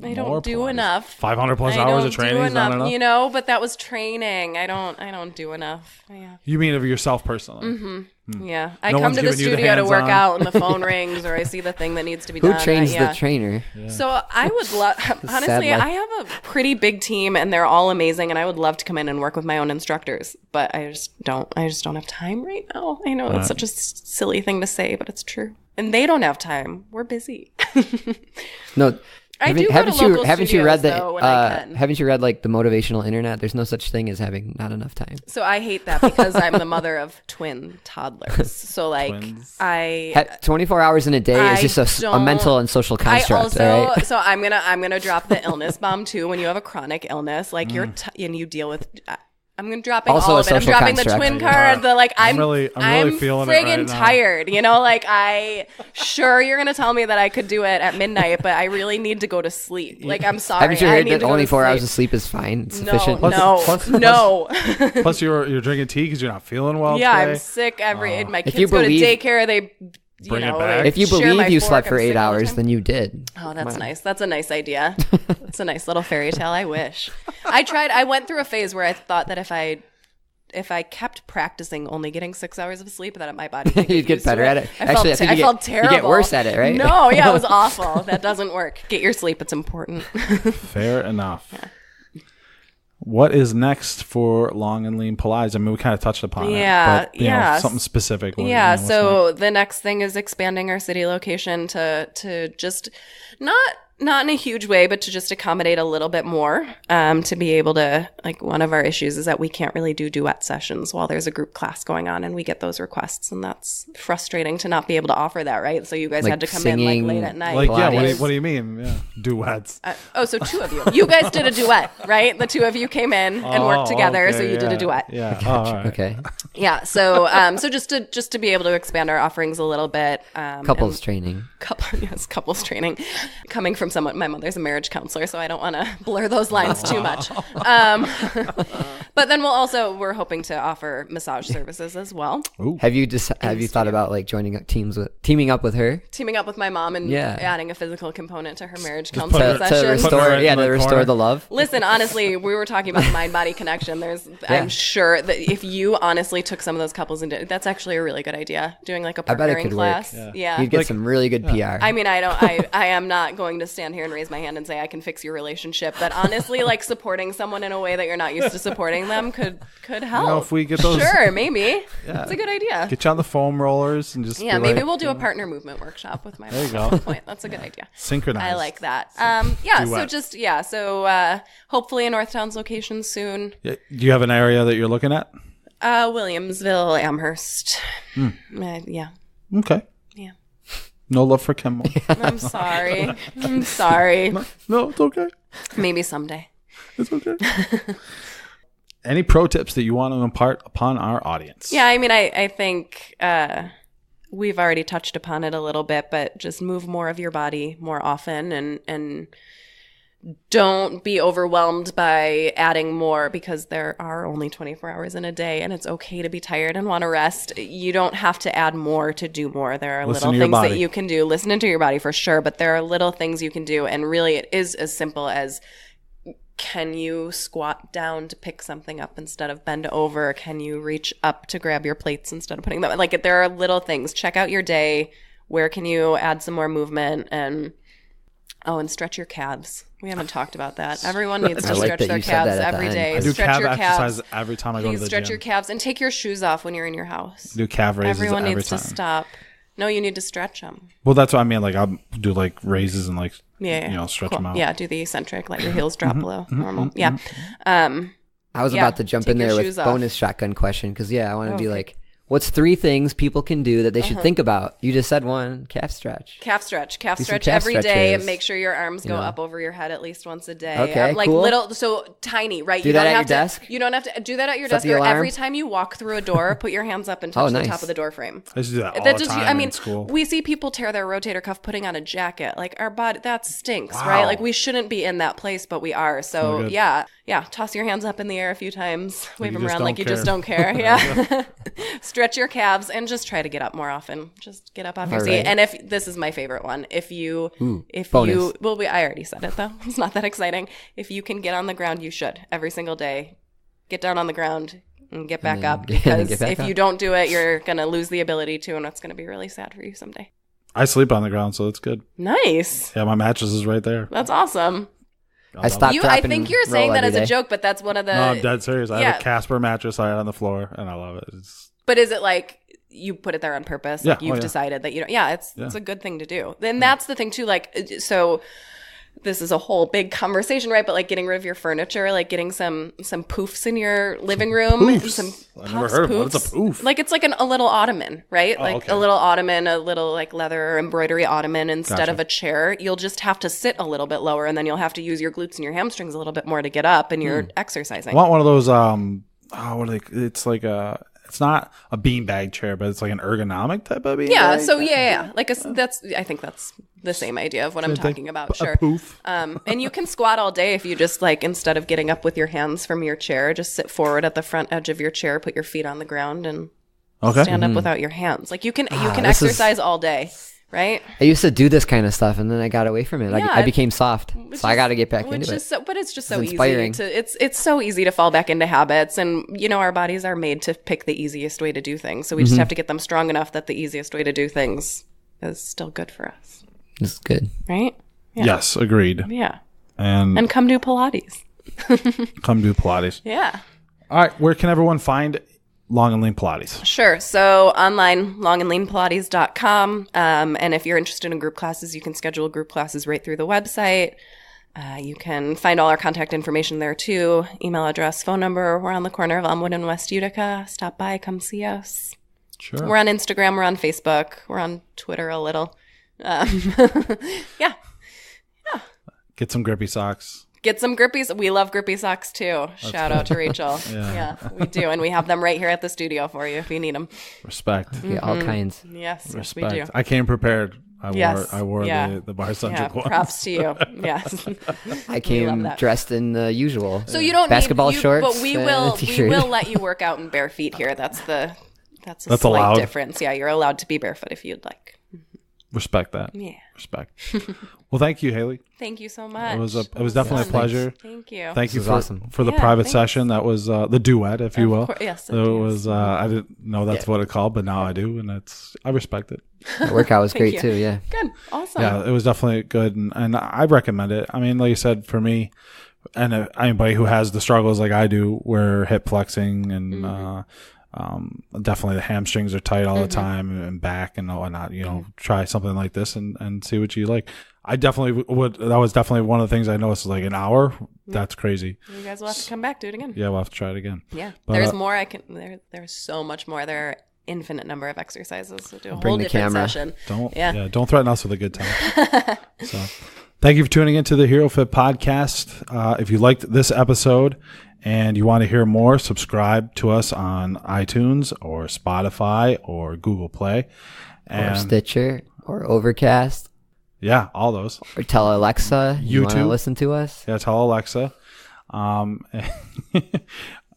I don't do enough. 500 plus hours of training is not enough? But that was training. I don't do enough. Yeah. You mean of yourself personally? Yeah. I come to the studio to work out and the phone rings, or I see the thing that needs to be done. Who trains the trainer? Yeah. So I would love, honestly, I have a pretty big team and they're all amazing, and I would love to come in and work with my own instructors, but I just don't have time right now. I know it's such a silly thing to say, but it's true. And they don't have time. We're busy. No. Haven't you read like the motivational internet? There's no such thing as having not enough time. So I hate that because I'm the mother of twin toddlers. So like Twins. 24 hours in a day is just a mental and social construct. Right? So I'm gonna drop the illness bomb too. When you have a chronic illness, like and you deal with. I'm dropping also all of it. I'm dropping construct. The twin card. I'm really feeling friggin' it right tired. Sure you're gonna tell me that I could do it at midnight, but I really need to go to sleep. Like, I'm sorry. Haven't you heard that only 4 hours of sleep is fine? It's sufficient. No. Plus, you're drinking tea because you're not feeling well. Yeah, today. I'm sick. My kids go to daycare. They. Bring it back. If you believe you slept for 8 hours, then you did. Oh, that's nice. That's a nice idea. That's a nice little fairy tale. I wish. I went through a phase where I thought that if I kept practicing only getting 6 hours of sleep, that my body would you'd get better at it. I felt terrible. You get worse at it, right? No, yeah, it was awful. That doesn't work. Get your sleep. It's important. Fair enough. Yeah. What is next for Long and Lean Pilates? I mean, we kind of touched upon it. But, something specific. So the next thing is expanding our city location to just not in a huge way, but to just accommodate a little bit more, to be able to, like, one of our issues is that we can't really do duet sessions while there's a group class going on, and we get those requests, and that's frustrating to not be able to offer that, right? So you guys had to come in late at night. What do you mean? Yeah, duets. So two of you. You guys did a duet, right? The two of you came in and worked together, so you did a duet. Yeah. Right. Okay. Yeah. So just to be able to expand our offerings a little bit. Couples training. Couples training. Coming from my mother's a marriage counselor, so I don't want to blur those lines too much. But then we're hoping to offer massage services as well. Ooh. Have you thought about like teaming up with her? Teaming up with my mom and adding a physical component to her marriage counseling session. To restore the love. Listen, honestly, we were talking about the mind-body connection. I'm sure that if you honestly took some of those couples and that's actually a really good idea. Doing like a partnering class. Yeah. You'd get some really good PR. I mean, I am not going to stand here and raise my hand and say I can fix your relationship, but honestly, like, supporting someone in a way that you're not used to supporting them could help. If we get those, sure, maybe it's a good idea. Get you on the foam rollers and just maybe we'll do a partner movement workshop with my mom. There you go. At some point. That's a good idea. Synchronized. I like that. Hopefully a Northtown's location soon. Yeah. Do you have an area that you're looking at? Williamsville, Amherst. Yeah. Okay. Yeah. No love for Kimball. I'm sorry. No, it's okay. Maybe someday. It's okay. Any pro tips that you want to impart upon our audience? Yeah, I mean, I think we've already touched upon it a little bit, but just move more of your body more often and don't be overwhelmed by adding more, because there are only 24 hours in a day, and it's okay to be tired and want to rest. You don't have to add more to do more. There are little things that you can do. Listen to your body for sure, but there are little things you can do. And really, it is as simple as, can you squat down to pick something up instead of bend over? Can you reach up to grab your plates instead of putting them? Like, there are little things. Check out your day. Where can you add some more movement? And stretch your calves. We haven't talked about that. Everyone needs to stretch their calves every day. I do stretch calf your exercise every time I go to the gym. Stretch your calves and take your shoes off when you're in your house. Do calf raises Everyone every needs time. to stop. No, you need to stretch them. Well, that's what I mean. Like, I'll do like raises and like, stretch them out. Yeah, do the eccentric. Let your heels drop below normal. Yeah. I was about to jump in there with bonus shotgun question, because I want to be like, what's 3 things people can do that they should think about? You just said one, calf stretch. Calf stretch every day. Make sure your arms go up over your head at least once a day. Okay, like cool. little, so tiny, right? Do that at your desk? You don't have to do that at your desk, or every time you walk through a door, put your hands up and touch the top of the door frame. I used to do that all the time in school. We see people tear their rotator cuff putting on a jacket. Like, our body, that stinks, right? Like, we shouldn't be in that place, but we are. So toss your hands up in the air a few times. Wave them around like you just don't care. Yeah. Stretch your calves. And just try to get up more often. Just get up off your seat. Right. And if this is my favorite one, I already said it though. It's not that exciting. If you can get on the ground, you should every single day. Get down on the ground and get back up, because if you don't do it, you're gonna lose the ability to, and it's gonna be really sad for you someday. I sleep on the ground, so it's good. Nice. Yeah, my mattress is right there. That's awesome. I think you're saying that as a joke, but that's one of the. No, I'm dead serious. I have a Casper mattress I had on the floor, and I love it. But is it like you put it there on purpose? Like you've decided that you don't. Yeah, it's a good thing to do. Then that's the thing too. Like, so this is a whole big conversation, right? But like getting rid of your furniture, like getting some poofs in your living room. I've never heard of it. What's a poof? Like, it's like a little ottoman, right? A little ottoman, a little like leather or embroidery ottoman instead of a chair. You'll just have to sit a little bit lower, and then you'll have to use your glutes and your hamstrings a little bit more to get up, and you're exercising. I want one of those. What are they? It's like a. It's not a beanbag chair, but it's like an ergonomic type of beanbag. Yeah. So like I think that's the same idea of what I'm talking about. Sure. Poof. And you can squat all day if you just like, instead of getting up with your hands from your chair, just sit forward at the front edge of your chair, put your feet on the ground, and stand up without your hands. Like, you can exercise all day. Right? I used to do this kind of stuff, and then I got away from it. I became soft, so I got to get back into it. But it's just so easy. It's so easy to fall back into habits, and our bodies are made to pick the easiest way to do things. So we just have to get them strong enough that the easiest way to do things is still good for us. It's good, right? Yeah. Yes, agreed. Yeah, and come do Pilates. Come do Pilates. Yeah. All right, where can everyone find Long and Lean Pilates? Sure. So online, longandleanpilates.com. And if you're interested in group classes, you can schedule group classes right through the website. You can find all our contact information there too. Email address, phone number. We're on the corner of Elmwood and West Utica. Stop by, come see us. Sure. We're on Instagram. We're on Facebook. We're on Twitter a little. Yeah. Get some grippy socks. Get some grippies. We love grippy socks too. Shout out to Rachel. Yeah, we do. And we have them right here at the studio for you if you need them. Respect. Yeah, all kinds. Yes, respect. we do. I came prepared. I wore the bar centric ones. Props to you. Yes. I came dressed in the usual. So you don't basketball shorts. But we will let you work out in bare feet here. That's a slight allowed. difference. Yeah, you're allowed to be barefoot if you'd like. Respect that. Yeah. Respect. Well, thank you, Hayley. Thank you so much. It was definitely a pleasure. Thank you. Thank you for the private session. That was the duet, if you will. Yes. It was. I didn't know that's what it's called, but now I do, and I respect it. The workout was great too. Yeah. Good. Awesome. Yeah, it was definitely good, and I recommend it. I mean, like you said, for me, and anybody who has the struggles like I do, where hip flexing and. Definitely the hamstrings are tight all the time, and back and whatnot. Try something like this and see what you like. I definitely would. That was definitely one of the things I noticed. Like an hour, that's crazy. You guys will have to come back, do it again. Yeah, we'll have to try it again. Yeah, but, there's more. There's so much more. There are infinite number of exercises. So do a whole different session. Don't threaten us with a good time. So, thank you for tuning into the HeroFit podcast. If you liked this episode and you want to hear more, subscribe to us on iTunes or Spotify or Google Play. Or Stitcher or Overcast. Yeah, all those. Or tell Alexa you want to listen to us. Yeah, tell Alexa.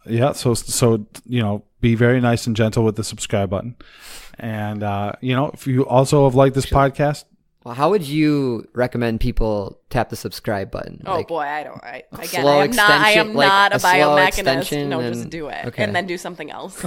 Yeah, so be very nice and gentle with the subscribe button. And if you also have liked this podcast, well, how would you recommend people tap the subscribe button? Oh boy, I am not a biomechanist. No, just do it and then do something else.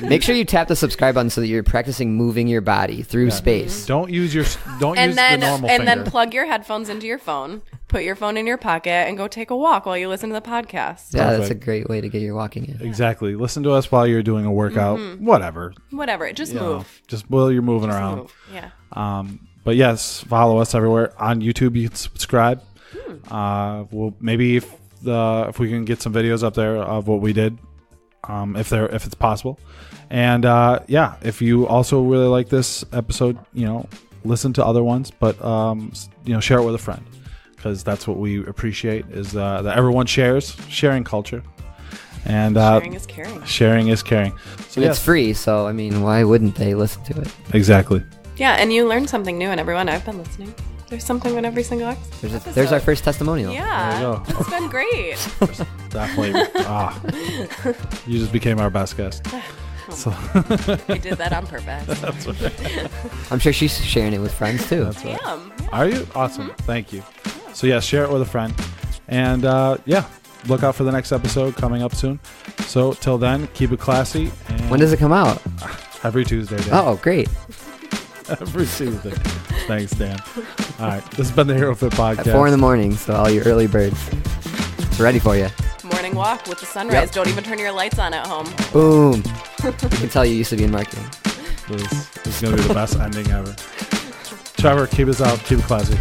Make sure you tap the subscribe button so that you're practicing moving your body through space. Don't use the normal finger. And then plug your headphones into your phone. Put your phone in your pocket and go take a walk while you listen to the podcast. Yeah, that's a great way to get your walking in. Exactly. Listen to us while you're doing a workout. Whatever. Just move. Just while you're moving around. Move. Yeah. But yes, follow us everywhere. On YouTube, you can subscribe. We'll maybe if we can get some videos up there of what we did, if it's possible. And if you also really like this episode, listen to other ones, but share it with a friend. Because that's what we appreciate is that everyone sharing culture. And sharing is caring. Sharing is caring. So it's free, so I mean, why wouldn't they listen to it? Exactly. Yeah, and you learn something new, and everyone, I've been listening. There's something in every single episode. There's our first testimonial. Yeah, there you go. It's been great. Definitely. You just became our best guest. So. We did that on purpose. That's right. I'm sure she's sharing it with friends too. That's right. Yeah. Are you? Awesome. Thank you. So share it with a friend. And look out for the next episode coming up soon. So till then, keep it classy. And when does it come out? Every Tuesday, Dan. Oh, great. Every Tuesday. Thanks, Dan. All right. This has been the HeroFit Podcast. At 4 a.m, so all you early birds. It's ready for you. Morning walk with the sunrise. Yep. Don't even turn your lights on at home. Boom. You can tell you used to be in marketing. This is going to be the best ending ever. Trevor, keep us out. Keep it classy.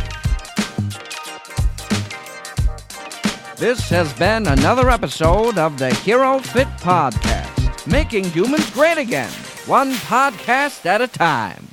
This has been another episode of the HeroFit Podcast, making humans great again, one podcast at a time.